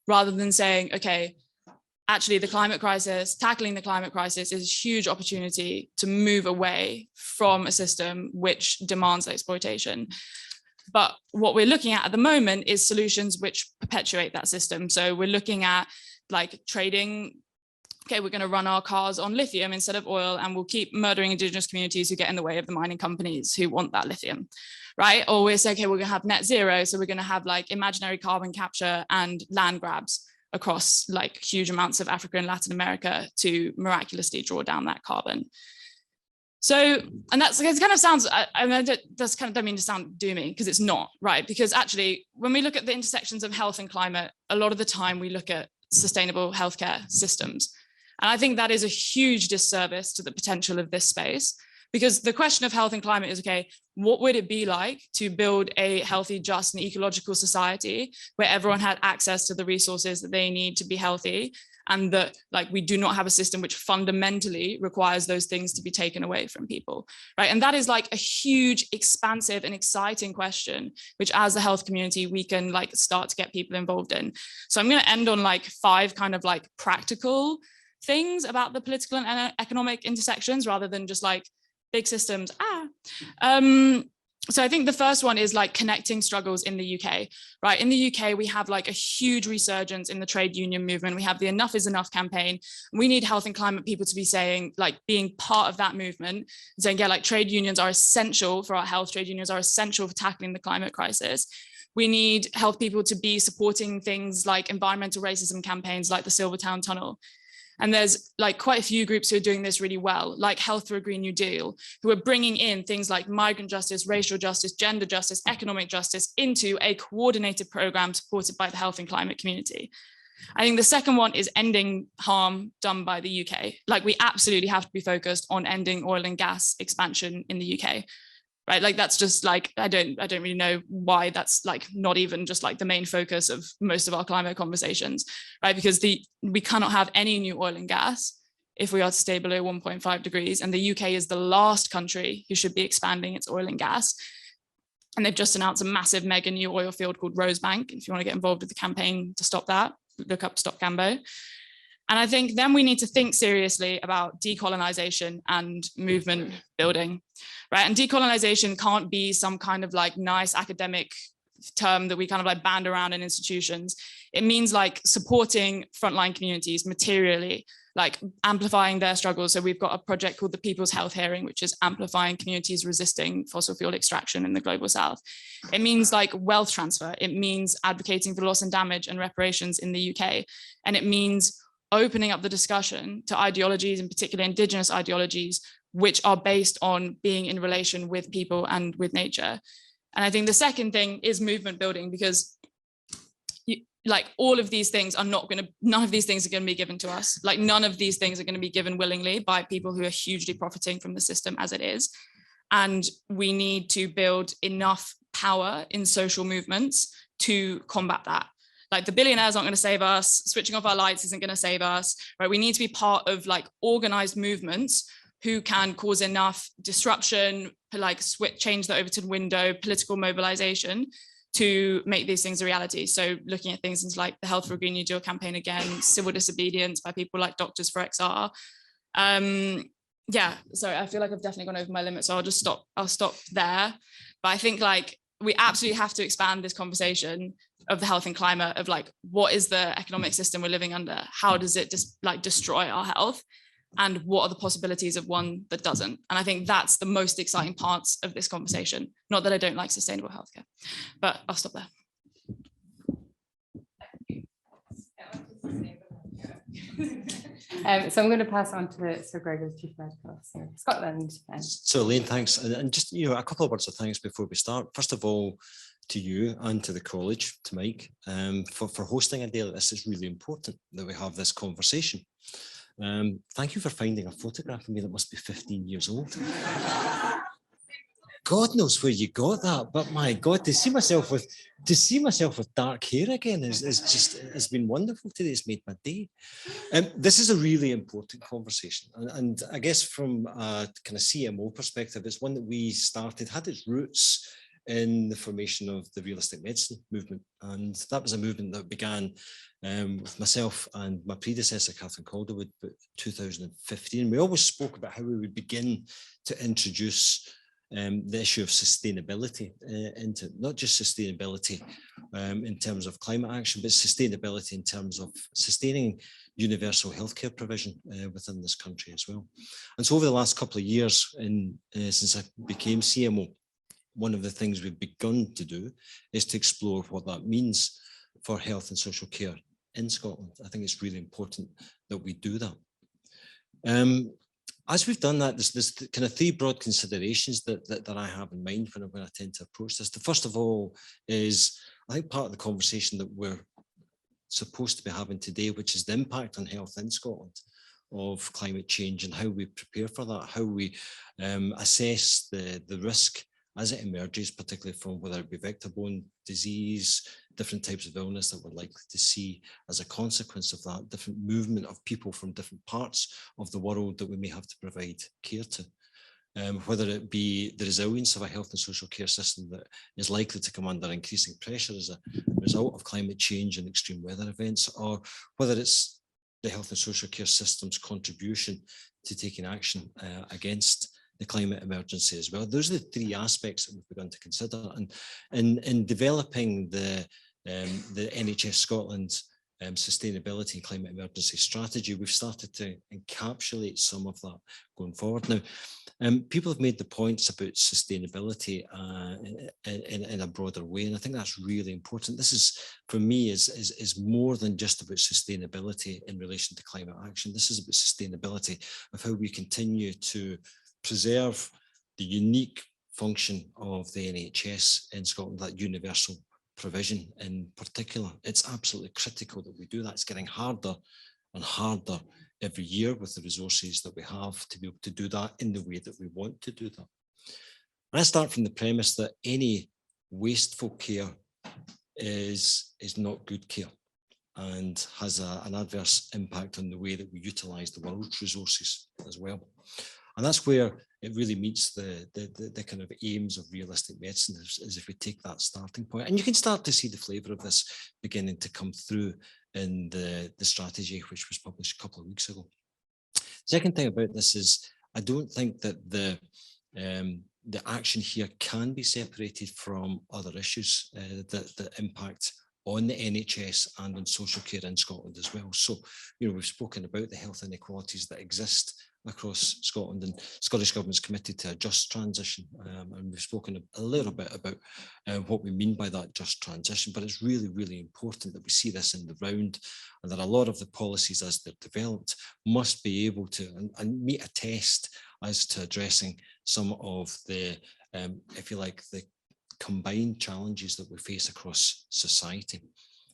rather than saying, okay, actually the climate crisis, tackling the climate crisis is a huge opportunity to move away from a system which demands exploitation. But what we're looking at the moment is solutions which perpetuate that system. So we're looking at like trading, okay, we're going to run our cars on lithium instead of oil, and we'll keep murdering indigenous communities who get in the way of the mining companies who want that lithium, right? Or we're saying, okay, we're going to have net zero. So we're going to have like imaginary carbon capture and land grabs across like huge amounts of Africa and Latin America to miraculously draw down that carbon. So, and that's, it kind of sounds, I mean, that's kind of, don't mean to sound doomy, because it's not, right? Because actually, when we look at the intersections of health and climate, a lot of the time we look at sustainable healthcare systems. And I think that is a huge disservice to the potential of this space, because the question of health and climate is, okay, what would it be like to build a healthy, just and ecological society where everyone had access to the resources that they need to be healthy? and that like we do not have a system which fundamentally requires those things to be taken away from people, right? And that is like a huge, expansive and exciting question, which as the health community, we can like start to get people involved in. So I'm going to end on like 5 kind of like practical things about the political and economic intersections rather than just like big systems. So I think the first one is like connecting struggles in the UK, right? In the UK, we have like a huge resurgence in the trade union movement. We have the Enough is Enough campaign. We need health and climate people to be saying, like being part of that movement, saying, yeah, like trade unions are essential for our health. Trade unions are essential for tackling the climate crisis. We need health people to be supporting things like environmental racism campaigns like the Silvertown Tunnel. And there's like quite a few groups who are doing this really well, like Health for a Green New Deal, who are bringing in things like migrant justice, racial justice, gender justice, economic justice into a coordinated program supported by the health and climate community. I think the second one is ending harm done by the UK. Like we absolutely have to be focused on ending oil and gas expansion in the UK. Right, like that's just like, I don't really know why that's like not even just like the main focus of most of our climate conversations, right? Because we cannot have any new oil and gas if we are to stay below 1.5 degrees. And the UK is the last country who should be expanding its oil and gas. And they've just announced a massive mega new oil field called Rosebank. If you want to get involved with the campaign to stop that, look up Stop Gambo. And I think then we need to think seriously about decolonization and movement building, right? And decolonization can't be some kind of like nice academic term that we kind of like band around in institutions. It means like supporting frontline communities materially, like amplifying their struggles. So we've got a project called the People's Health Hearing, which is amplifying communities resisting fossil fuel extraction in the global south. It means like wealth transfer. It means advocating for loss and damage and reparations in the UK. And it means opening up the discussion to ideologies, in particular indigenous ideologies, which are based on being in relation with people and with nature. And I think the second thing is movement building, because like all of these things are none of these things are going to be given to us. Like none of these things are going to be given willingly by people who are hugely profiting from the system as it is. And we need to build enough power in social movements to combat that. Like the billionaires aren't going to save us, switching off our lights isn't going to save us, right? We need to be part of like organized movements who can cause enough disruption, like change the Overton window, political mobilization to make these things a reality. So looking at things like the Health for a Green New Deal campaign again, civil disobedience by people like Doctors for XR. Yeah, so I feel like I've definitely gone over my limit, so I'll stop there. But I think like we absolutely have to expand this conversation of the health and climate, of like, what is the economic system we're living under? How does it just like destroy our health? And what are the possibilities of one that doesn't? And I think that's the most exciting parts of this conversation. Not that I don't like sustainable healthcare, but I'll stop there. So I'm going to pass on to Sir Gregor, Chief Medical Officer, Scotland. So Elaine, thanks. And just, a couple of words of thanks before we start. First of all, to you and to the college, to Mike, for hosting a day like this. It's really important that we have this conversation. Thank you for finding a photograph of me that must be 15 years old. God knows where you got that, but my God, to see myself with dark hair again has been wonderful today. It's made my day. This is a really important conversation, and I guess from a kind of CMO perspective, it's one that we had its roots in the formation of the realistic medicine movement, and that was a movement that began with myself and my predecessor Catherine Calderwood in 2015. We always spoke about how we would begin to introduce the issue of sustainability into not just sustainability in terms of climate action, but sustainability in terms of sustaining universal healthcare provision within this country as well. And so over the last couple of years, since I became CMO, one of the things we've begun to do is to explore what that means for health and social care in Scotland. I think it's really important that we do that. As we've done that, there's kind of 3 broad considerations that I have in mind when I tend to approach this. The first of all is, I think, part of the conversation that we're supposed to be having today, which is the impact on health in Scotland of climate change and how we prepare for that, how we assess the risk as it emerges, particularly from whether it be vector-borne disease, different types of illness that we're likely to see as a consequence of that, different movement of people from different parts of the world that we may have to provide care to. Whether it be the resilience of a health and social care system that is likely to come under increasing pressure as a result of climate change and extreme weather events, or whether it's the health and social care system's contribution to taking action against the climate emergency as well. Those are the three aspects that we've begun to consider. And in developing the NHS Scotland sustainability and climate emergency strategy, we've started to encapsulate some of that going forward. Now, people have made the points about sustainability in a broader way, and I think that's really important. This is, for me, is more than just about sustainability in relation to climate action. This is about sustainability of how we continue to preserve the unique function of the NHS in Scotland, that universal provision in particular. It's absolutely critical that we do that. It's getting harder and harder every year with the resources that we have to be able to do that in the way that we want to do that. I start from the premise that any wasteful care is not good care and has an adverse impact on the way that we utilise the world's resources as well. And that's where it really meets the kind of aims of realistic medicine, is if we take that starting point. And you can start to see the flavour of this beginning to come through in the strategy, which was published a couple of weeks ago. Second thing about this is, I don't think that the action here can be separated from other issues that impact on the NHS and on social care in Scotland as well. So, we've spoken about the health inequalities that exist across Scotland, and Scottish Government's committed to a just transition, and we've spoken a little bit about what we mean by that just transition, but it's really, really important that we see this in the round, and that a lot of the policies as they're developed must be able to and meet a test as to addressing some of the, if you like, the combined challenges that we face across society.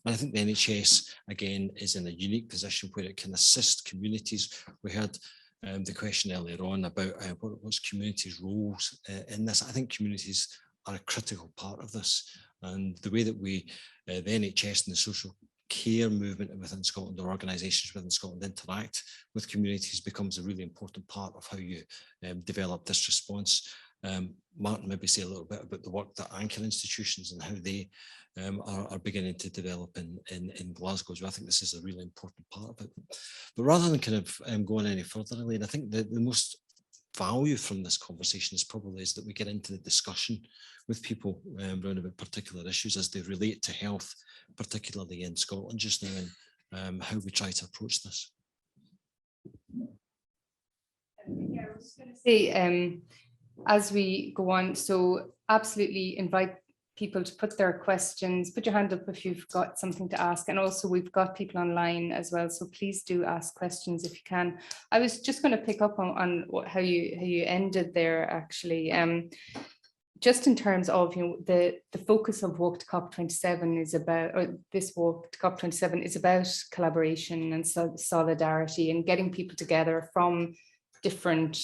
And I think the NHS, again, is in a unique position where it can assist communities. We heard the question earlier on about what's communities' roles in this. I think communities are a critical part of this, and the way that we, the NHS and the social care movement within Scotland, or organisations within Scotland, interact with communities becomes a really important part of how you develop this response. Martin, maybe say a little bit about the work that anchor institutions and how they are beginning to develop in Glasgow. So I think this is a really important part of it. But rather than kind of going any further, Elaine, I think the most value from this conversation is probably is that we get into the discussion with people around about particular issues as they relate to health, particularly in Scotland just now, and how we try to approach this. Yeah, I was going to say, as we go on, so absolutely invite people to put their questions, put your hand up if you've got something to ask, and also we've got people online as well, so please do ask questions if you can. I was just going to pick up on how you ended there, actually. Just in terms of, the focus of Walk to COP27 is about, or this Walk to COP27 is about collaboration and solidarity and getting people together from different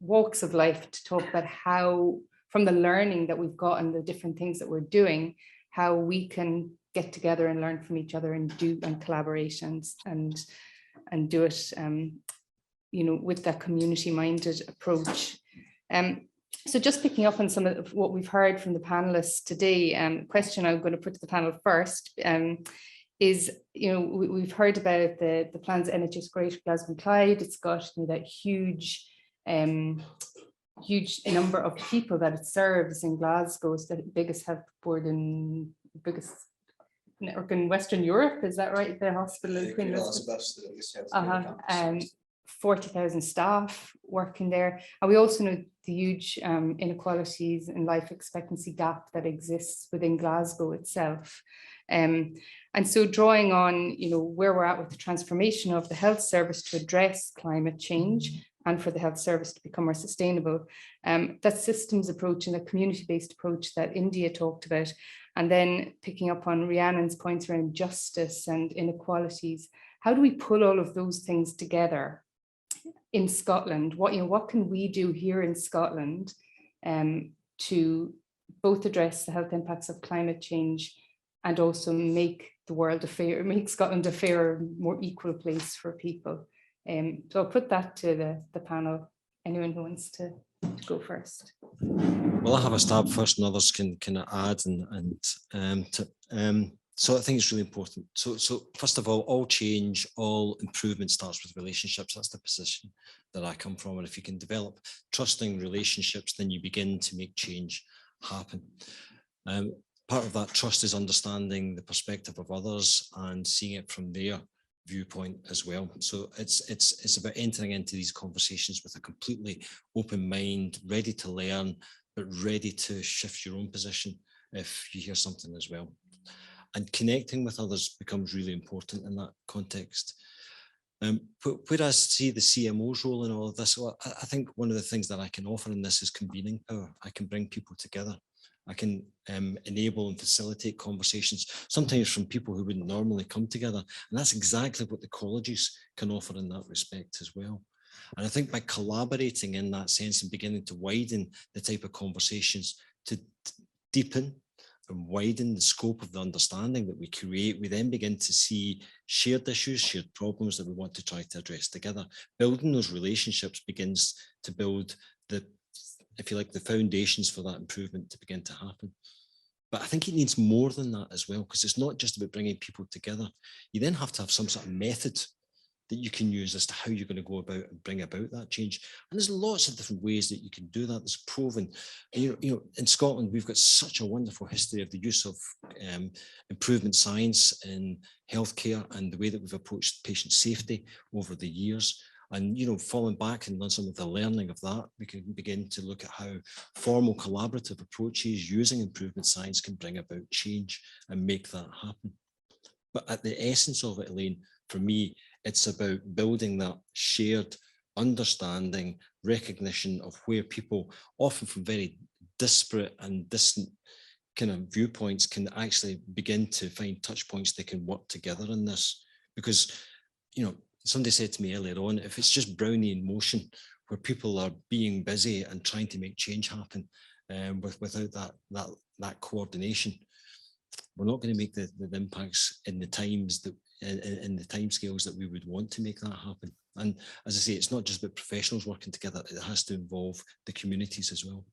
walks of life to talk about how, from the learning that we've got and the different things that we're doing, how we can get together and learn from each other and do collaborations and do it, with that community-minded approach. So just picking up on some of what we've heard from the panelists today, question I'm going to put to the panel first is, we've heard about the plans of NHS Greater Glasgow and Clyde. It's got that huge number of people that it serves in Glasgow. It's the biggest health board biggest network in Western Europe. Is that right? The hospital in Queen Elizabeth. 40,000 staff working there. And we also know the huge inequalities and life expectancy gap that exists within Glasgow itself. And so drawing on, where we're at with the transformation of the health service to address climate change and for the health service to become more sustainable, that systems approach and the community-based approach that India talked about, and then picking up on Rhiannon's points around justice and inequalities, how do we pull all of those things together in Scotland? What can we do here in Scotland to both address the health impacts of climate change and also make the world a fair, make Scotland a fairer, more equal place for people. So I'll put that to the panel. Anyone who wants to go first. Well, I have a stab first, and others can add so I think it's really important. So first of all change, all improvement starts with relationships. That's the position that I come from. And if you can develop trusting relationships, then you begin to make change happen. Part of that trust is understanding the perspective of others and seeing it from their viewpoint as well. So it's about entering into these conversations with a completely open mind, ready to learn, but ready to shift your own position if you hear something as well. And connecting with others becomes really important in that context. Where I see the CMO's role in all of this, well, I think one of the things that I can offer in this is convening power. I can bring people together. I can enable and facilitate conversations, sometimes from people who wouldn't normally come together. And that's exactly what the colleges can offer in that respect as well. And I think by collaborating in that sense and beginning to widen the type of conversations, to deepen and widen the scope of the understanding that we create, we then begin to see shared issues, shared problems that we want to try to address together. Building those relationships begins to build the, if you like, the foundations for that improvement to begin to happen. But I think it needs more than that as well, because it's not just about bringing people together. You then have to have some sort of method that you can use as to how you're going to go about and bring about that change. And there's lots of different ways that you can do that. There's proven, you know, in Scotland, we've got such a wonderful history of the use of improvement science in healthcare and the way that we've approached patient safety over the years. And, you know, falling back and on some of the learning of that, we can begin to look at how formal collaborative approaches using improvement science can bring about change and make that happen. But at the essence of it, Elaine, for me, it's about building that shared understanding, recognition of where people, often from very disparate and distant kind of viewpoints, can actually begin to find touch points they can work together in this. Because, you know, somebody said to me earlier on, if it's just Brownian motion, where people are being busy and trying to make change happen without that coordination, we're not going to make the impacts in the times that in the timescales that we would want to make that happen. And as I say, it's not just about professionals working together, it has to involve the communities as well.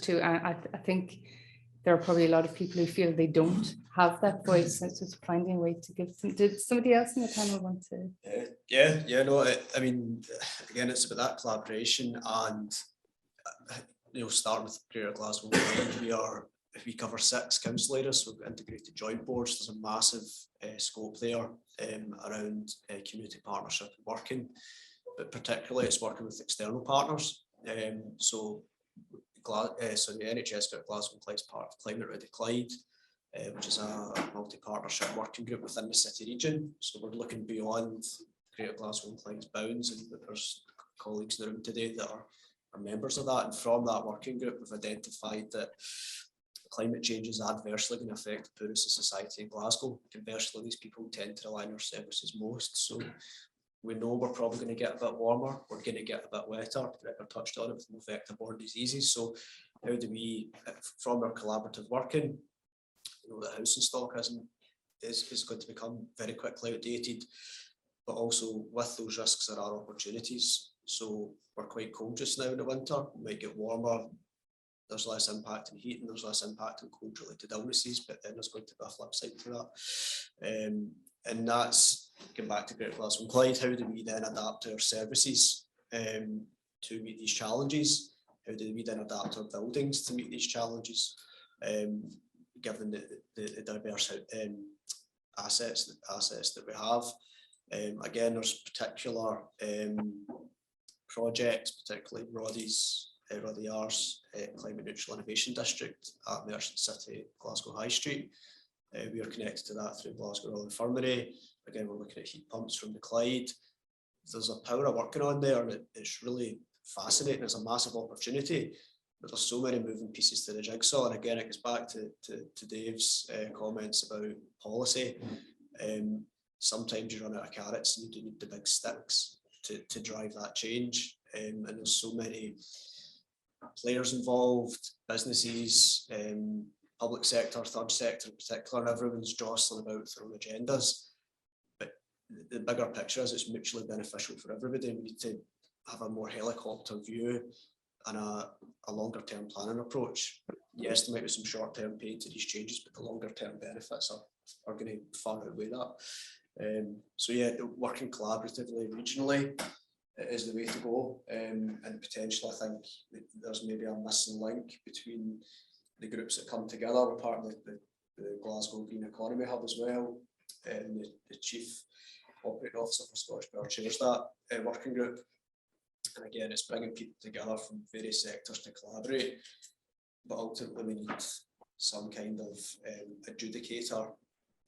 To, I think there are probably a lot of people who feel they don't have that voice. It's just finding a way to give some. Did somebody else in the panel want to? No, I mean, again, it's about that collaboration, and you know, starting with Greater Glasgow, we cover 6 council areas, so we've got integrated joint boards. There's a massive scope there around community partnership and working, but particularly it's working with external partners. So the NHS got Glasgow and Clyde's part of Climate Ready Clyde, which is a multi-partnership working group within the city region. So we're looking beyond Greater Glasgow and Clyde's bounds, and there's colleagues in the room today that are members of that. And from that working group, we've identified that climate change is adversely going to affect the poorest of society in Glasgow. Conversely, these people tend to rely on our services most. So we know we're probably going to get a bit warmer, we're going to get a bit wetter. Gregor touched on it with no vector-borne diseases. So how do we, from our collaborative working, you know, the housing stock is going to become very quickly outdated, but also with those risks there are opportunities. So we're quite cold just now in the winter, it might get warmer, there's less impact in heat and there's less impact on cold related illnesses, but then there's going to be a flip side to that. And that's, getting back to Greater Glasgow and Clyde, how do we then adapt our services to meet these challenges? How do we then adapt our buildings to meet these challenges, given the diverse assets that we have? Again, there's particular projects, particularly Roddy's Climate Neutral Innovation District at Merchant City, Glasgow High Street. We are connected to that through Glasgow Royal Infirmary. Again, we're looking at heat pumps from the Clyde. There's a power of working on there, and it's really fascinating. It's a massive opportunity, but there's so many moving pieces to the jigsaw. And again, it goes back to Dave's comments about policy. Sometimes you run out of carrots and you do need the big sticks to drive that change. And there's so many players involved, businesses, public sector, third sector in particular, and everyone's jostling about their own agendas. But the bigger picture is it's mutually beneficial for everybody. We need to have a more helicopter view and a longer term planning approach. Yes, there might be some short term pain to these changes, but the longer term benefits are going to far outweigh that. So yeah, working collaboratively regionally is the way to go, and potentially I think there's maybe a missing link between the groups that come together. We're part of the Glasgow Green Economy Hub as well, and the Chief Operating Officer for Scottish Power chairs that working group. And again, it's bringing people together from various sectors to collaborate, but ultimately we need some kind of adjudicator,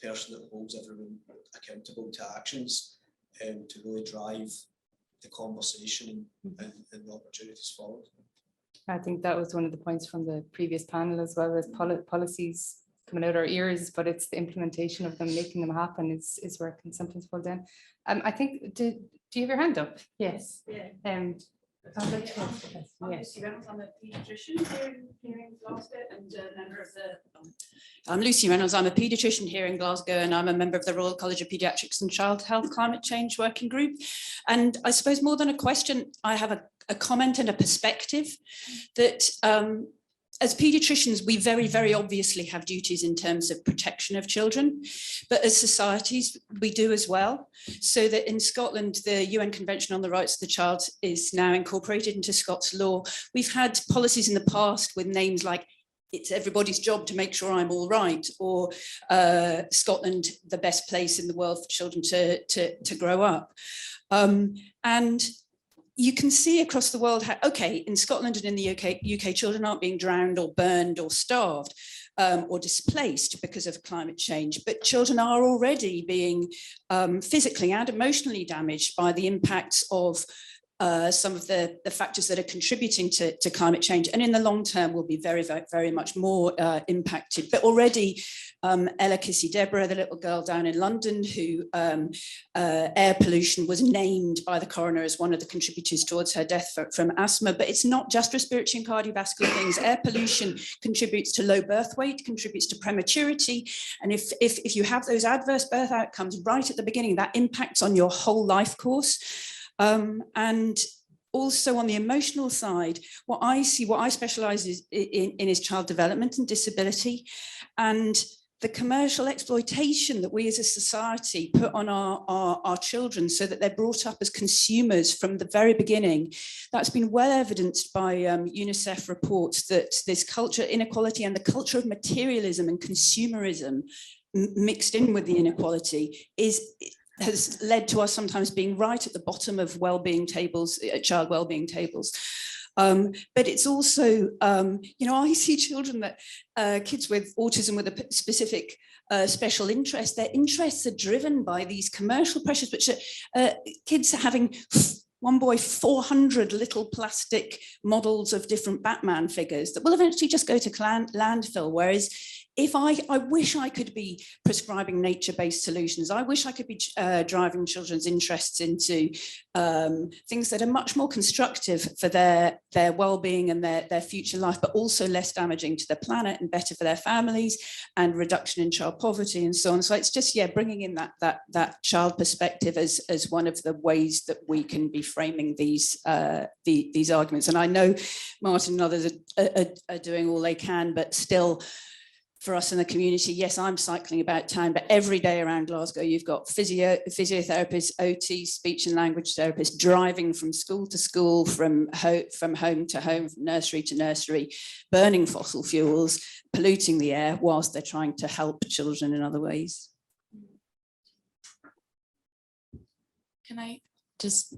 person that holds everyone accountable to actions, to really drive the conversation and the opportunities forward. I think that was one of the points from the previous panel as well, as policies coming out our ears, but it's the implementation of them, making them happen is where it can sometimes fall down. I think, do you have your hand up? Yes. Yeah. I'd like to ask this. I'm Yes. Lucy Reynolds, I'm a paediatrician here in Glasgow and a member of the. I'm Lucy Reynolds, I'm a paediatrician here in Glasgow and I'm a member of the Royal College of Paediatrics and Child Health Climate Change Working Group. And I suppose more than a question, I have a comment and a perspective that as paediatricians, we very, very obviously have duties in terms of protection of children, but as societies, we do as well. So that in Scotland, the UN Convention on the Rights of the Child is now incorporated into Scots law. We've had policies in the past with names like it's everybody's job to make sure I'm all right, or Scotland, the best place in the world for children to grow up. And you can see across the world how, okay, in Scotland and in the UK, children aren't being drowned or burned or starved or displaced because of climate change, but children are already being physically and emotionally damaged by the impacts of some of the factors that are contributing to climate change, and in the long term will be very, very, very much more impacted. But already Ella Kissy Deborah, the little girl down in London who air pollution was named by the coroner as one of the contributors towards her death from asthma, but it's not just respiratory and cardiovascular things. Air pollution contributes to low birth weight, contributes to prematurity, and if you have those adverse birth outcomes right at the beginning, that impacts on your whole life course. And also on the emotional side, what I specialize in is child development and disability, and the commercial exploitation that we as a society put on our children so that they're brought up as consumers from the very beginning. That's been well evidenced by UNICEF reports that this culture inequality and the culture of materialism and consumerism mixed in with the inequality has led to us sometimes being right at the bottom of well-being tables, child well-being tables. But it's also, I see children that kids with autism with a specific special interest, their interests are driven by these commercial pressures, which are kids having one boy 400 little plastic models of different Batman figures that will eventually just go to landfill, whereas if I wish I could be prescribing nature-based solutions. I wish I could be driving children's interests into things that are much more constructive for their well-being and their future life, but also less damaging to the planet and better for their families, and reduction in child poverty and so on. So it's just, bringing in that child perspective as one of the ways that we can be framing these arguments. And I know Martin and others are doing all they can, but still, for us in the community, yes, I'm cycling about town, but every day around Glasgow, you've got physiotherapists, OT, speech and language therapists, driving from school to school, from home to home, from nursery to nursery, burning fossil fuels, polluting the air whilst they're trying to help children in other ways. Can I just...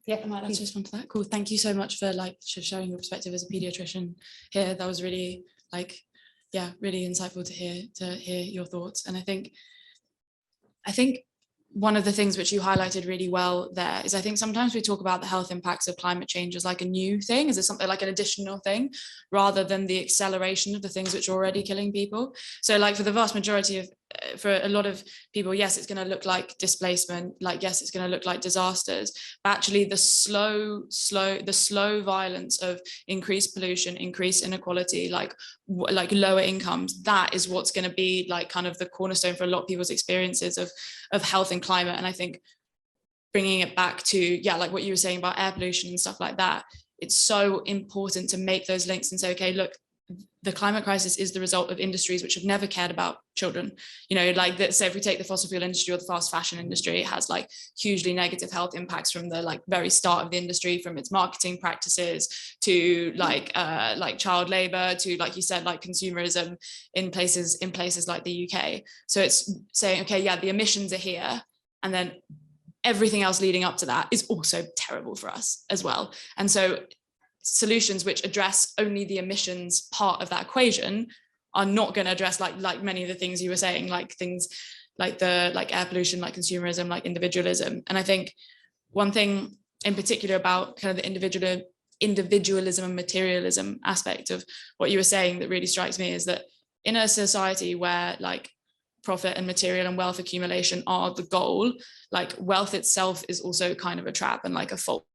Yeah, I might like to respond to that. Cool. Thank you so much for sharing your perspective as a paediatrician here. That was really really insightful to hear your thoughts. And I think one of the things which you highlighted really well there is I think sometimes we talk about the health impacts of climate change as like a new thing, as something like an additional thing, rather than the acceleration of the things which are already killing people. So like for the vast majority for a lot of people, yes, it's going to look like displacement, like, yes, it's going to look like disasters, but actually the slow violence of increased pollution, increased inequality, like lower incomes, that is what's going to be like kind of the cornerstone for a lot of people's experiences of health and climate. And I think bringing it back to, yeah, like what you were saying about air pollution and stuff like that, it's so important to make those links and say, okay, look, the climate crisis is the result of industries which have never cared about children. You know, like that. So if we take the fossil fuel industry or the fast fashion industry, it has like hugely negative health impacts from the like very start of the industry, from its marketing practices to like child labor to, like you said, like consumerism in places like the UK. So it's saying, okay, yeah, the emissions are here, and then everything else leading up to that is also terrible for us as well. And so solutions which address only the emissions part of that equation are not going to address like many of the things you were saying, like things like air pollution, like consumerism, like individualism. And I think one thing in particular about kind of the individualism and materialism aspect of what you were saying that really strikes me is that in a society where like profit and material and wealth accumulation are the goal, like wealth itself is also kind of a trap and like a false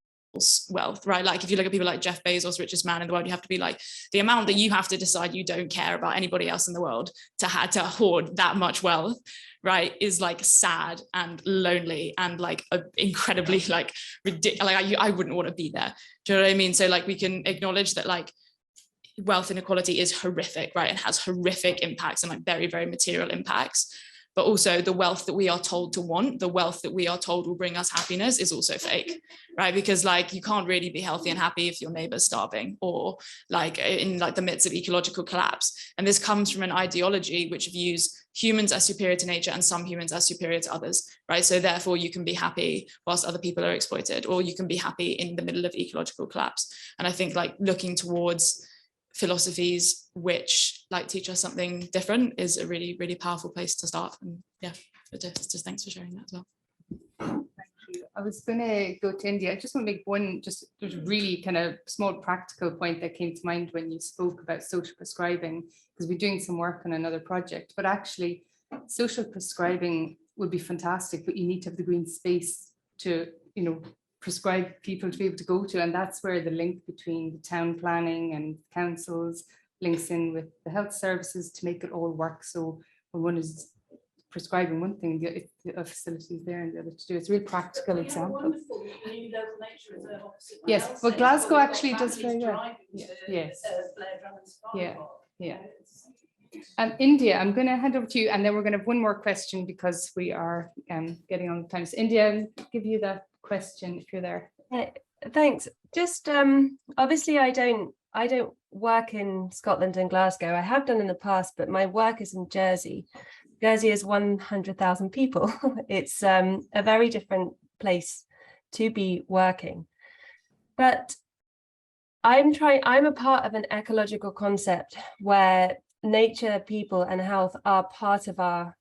wealth, right? Like if you look at people like Jeff Bezos, richest man in the world, you have to be like, the amount that you have to decide you don't care about anybody else in the world to hoard that much wealth, right, is like sad and lonely and like incredibly like ridiculous. Like I wouldn't want to be there. Do you know what I mean? So like we can acknowledge that like wealth inequality is horrific, right, and has horrific impacts and like very, very material impacts. But also the wealth that we are told to want, the wealth that we are told will bring us happiness is also fake, right? Because like you can't really be healthy and happy if your neighbor's starving or like in like the midst of ecological collapse. And this comes from an ideology which views humans as superior to nature and some humans as superior to others, right? So therefore you can be happy whilst other people are exploited, or you can be happy in the middle of ecological collapse. And I think like looking towards philosophies which like teach us something different is a really, really powerful place to start. And yeah, just thanks for sharing that as well. Thank you. I was going to go to India. I just want to make one, just there's a really kind of small practical point that came to mind when you spoke about social prescribing, because we're doing some work on another project, but actually social prescribing would be fantastic, but you need to have the green space to, you know, prescribe people to be able to go to, and that's where the link between the town planning and councils links in with the health services to make it all work. So when one is prescribing one thing, the facility is there and the other to do. It's a real practical example. Yes, but Glasgow actually does very well. Yes. Yeah. India, I'm going to hand over to you, and then we're going to have one more question because we are getting on time. So India, I'll give you that question if you're there. Thanks. Just obviously I don't work in Scotland and Glasgow. I have done in the past, but my work is in Jersey. Jersey is 100,000 people. It's a very different place to be working. But I'm a part of an ecological concept where nature, people, and health are part of our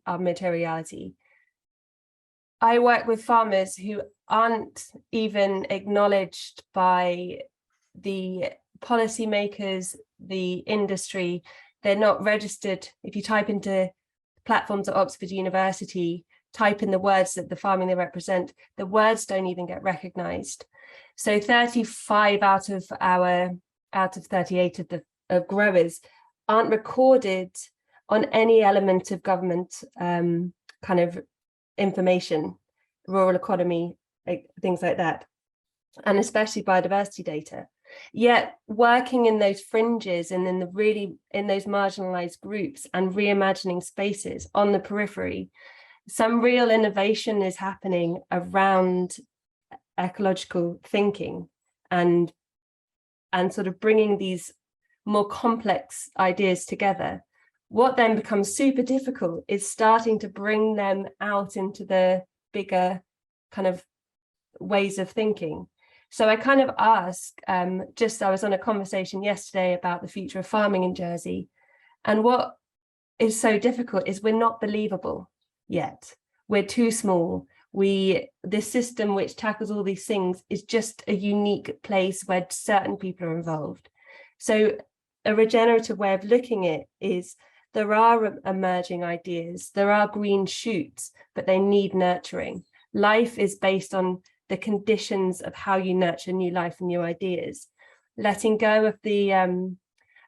materiality. I work with farmers who aren't even acknowledged by the policymakers, the industry. They're not registered. If you type into platforms at Oxford University, type in the words that the farming they represent, the words don't even get recognised. So 35 out of 38 of growers aren't recorded on any element of government kind of information, rural economy, things like that, and especially biodiversity data. Yet working in those fringes and in those marginalized groups and reimagining spaces on the periphery, some real innovation is happening around ecological thinking and sort of bringing these more complex ideas together. What then becomes super difficult is starting to bring them out into the bigger kind of ways of thinking. So I kind of ask, I was on a conversation yesterday about the future of farming in Jersey, and what is so difficult is we're not believable yet. We're too small. This system which tackles all these things is just a unique place where certain people are involved. So a regenerative way of looking at it is there are emerging ideas, there are green shoots, but they need nurturing. Life is based on the conditions of how you nurture new life and new ideas. Letting go of the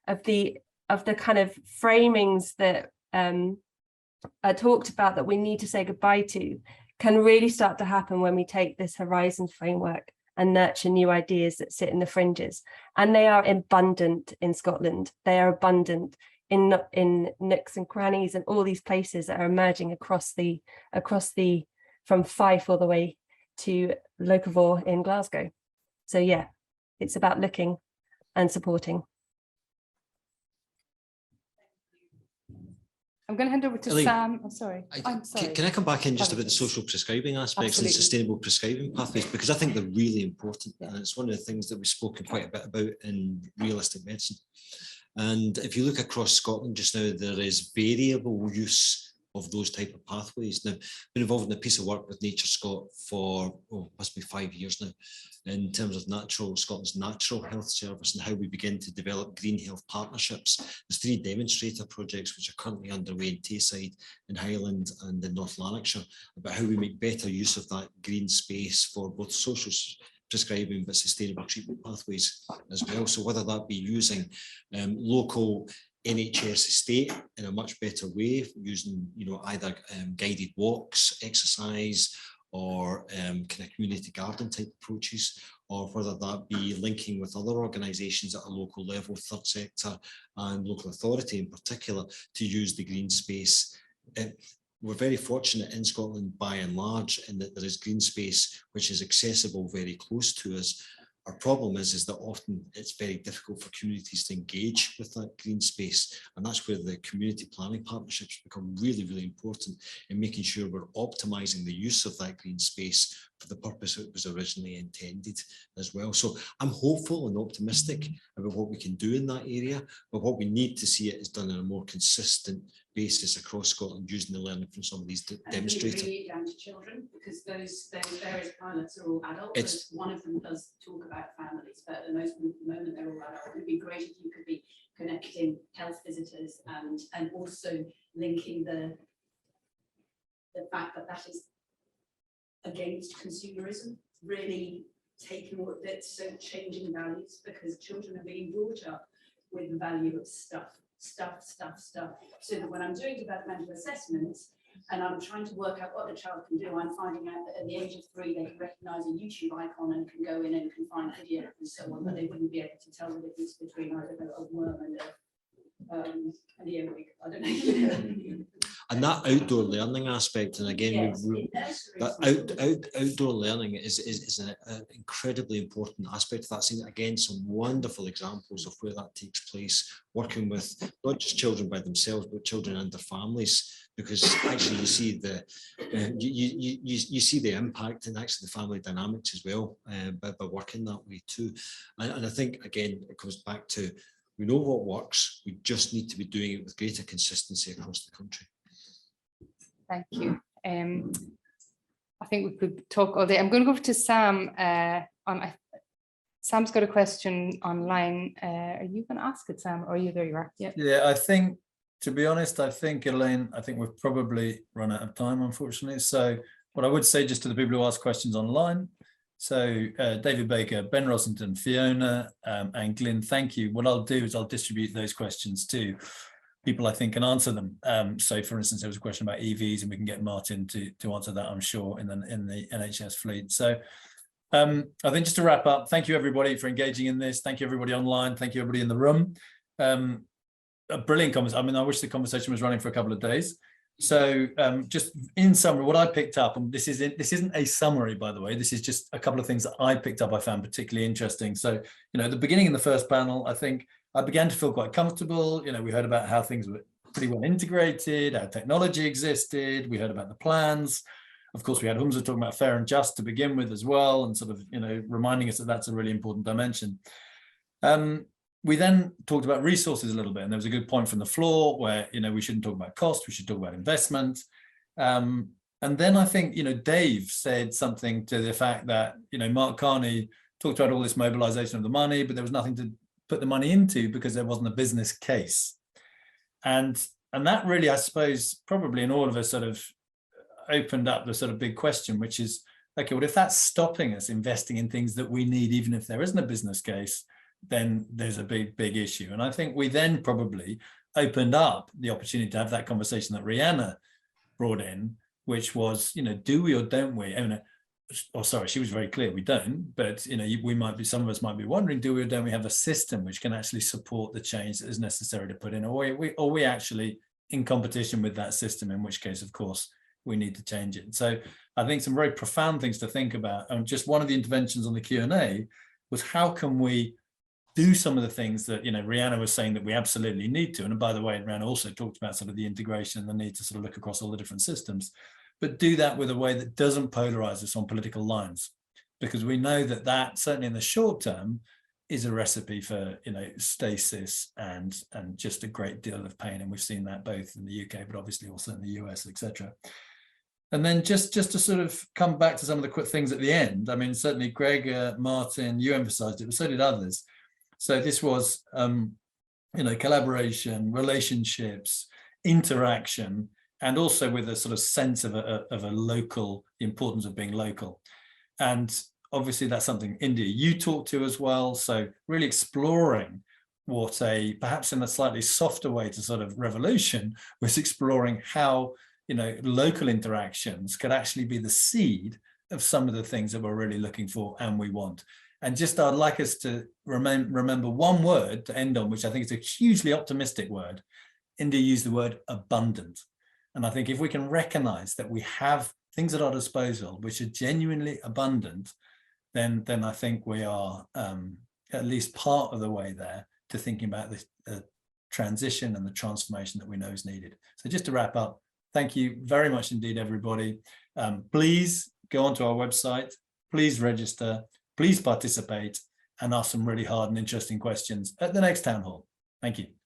kind of framings that are talked about that we need to say goodbye to can really start to happen when we take this horizon framework and nurture new ideas that sit in the fringes. And they are abundant in Scotland. They are abundant in nooks and crannies and all these places that are emerging across the from Fife all the way to Locavore in Glasgow. So yeah, it's about looking and supporting. I'm going to hand over to Elaine, Sam. I'm sorry. I'm sorry. Can I come back in just about the social prescribing aspects and sustainable prescribing pathways? Because I think they're really important. And it's one of the things that we've spoken quite a bit about in realistic medicine. And if you look across Scotland just now, there is variable use of those type of pathways. Now, I've been involved in a piece of work with Nature Scot for, must be 5 years now, in terms of Scotland's natural health service and how we begin to develop green health partnerships. There's 3 demonstrator projects which are currently underway in Tayside, in Highland and in North Lanarkshire, about how we make better use of that green space for both social prescribing but sustainable treatment pathways as well. So whether that be using local NHS estate in a much better way, using either guided walks, exercise, or kind of community garden type approaches, or whether that be linking with other organisations at a local level, third sector and local authority in particular, to use the green space. We're very fortunate in Scotland by and large in that there is green space which is accessible very close to us. Our problem is that often it's very difficult for communities to engage with that green space. And that's where the community planning partnerships become really, really important in making sure we're optimising the use of that green space for the purpose it was originally intended as well. So I'm hopeful and optimistic about what we can do in that area, but what we need to see it is done on a more consistent basis across Scotland, using the learning from some of these demonstrators. And really down to children, because those various pilots are all adults. One of them does talk about families, but at the moment they're all adults. It would be great if you could be connecting health visitors and also linking the fact that is against consumerism, really taking all of it, so changing values, because children are being brought up with the value of stuff. So that when I'm doing developmental assessments and I'm trying to work out what the child can do, I'm finding out that at the age of 3 they can recognise a YouTube icon and can go in and can find video and so on, but they wouldn't be able to tell the difference between, I don't know, a worm and an earwig. I don't know. And that outdoor learning aspect, and again, that outdoor learning is an incredibly important aspect of that. Seeing again some wonderful examples of where that takes place, working with not just children by themselves, but children and their families, because actually you see you see the impact and actually the family dynamics as well by working that way too. And I think again it comes back to, we know what works, we just need to be doing it with greater consistency across the country. Thank you. I think we could talk all day. I'm going to go over to Sam. Sam's got a question online. Are you going to ask it, Sam? Or there you are. Yeah, I think, to be honest, Elaine, I think we've probably run out of time, unfortunately. So what I would say just to the people who ask questions online, so David Baker, Ben Rossington, Fiona and Glyn, thank you. What I'll do is I'll distribute those questions to people I think can answer them. So for instance, there was a question about EVs and we can get Martin to answer that, I'm sure, in the NHS fleet. So I think just to wrap up, thank you everybody for engaging in this. Thank you everybody online. Thank you everybody in the room. A brilliant conversation. I mean, I wish the conversation was running for a couple of days. So just in summary, what I picked up, and this isn't a summary, by the way, this is just a couple of things that I picked up I found particularly interesting. So, at the beginning in the first panel, I think I began to feel quite comfortable. We heard about how things were pretty well integrated, how technology existed. We heard about the plans. Of course, we had Humza talking about fair and just to begin with as well, and sort of, reminding us that that's a really important dimension. We then talked about resources a little bit, and there was a good point from the floor where, we shouldn't talk about cost, we should talk about investment. And then I think, Dave said something to the fact that, Mark Carney talked about all this mobilization of the money, but there was nothing to put the money into because there wasn't a business case. And that really, I suppose, probably in all of us sort of opened up the sort of big question, which is, okay, well, if that's stopping us investing in things that we need, even if there isn't a business case, then there's a big issue. And I think we then probably opened up the opportunity to have that conversation that Rhiannon brought in, which was, you know, do we or don't we? I mean, or sorry, she was very clear, we don't, but, you know, we might be, some of us might be wondering, do we or don't we have a system which can actually support the change that is necessary to put in, or we actually in competition with that system, in which case, of course, we need to change it. So I think some very profound things to think about. And just one of the interventions on the Q&A was, how can we do some of the things that, you know, Rhiannon was saying that we absolutely need to. And by the way, Rhiannon also talked about sort of the integration and the need to sort of look across all the different systems, but do that with a way that doesn't polarize us on political lines, because we know that that certainly in the short term is a recipe for, you know, stasis and just a great deal of pain. And we've seen that both in the UK, but obviously also in the US, etc. And then just to sort of come back to some of the quick things at the end. I mean, certainly Greg, Martin, you emphasized it, but so did others. So this was, you know, collaboration, relationships, interaction, and also with a sort of sense of a local, the importance of being local. And obviously that's something, India, you talked to as well. So really exploring what perhaps in a slightly softer way to sort of revolution, was exploring how, you know, local interactions could actually be the seed of some of the things that we're really looking for and we want. And just I'd like us to remember one word to end on, which I think is a hugely optimistic word. India used the word abundant. And I think if we can recognize that we have things at our disposal which are genuinely abundant, then I think we are at least part of the way there to thinking about the transition and the transformation that we know is needed. So just to wrap up, thank you very much indeed, everybody. Please go onto our website, please register, please participate, and ask some really hard and interesting questions at the next town hall. Thank you.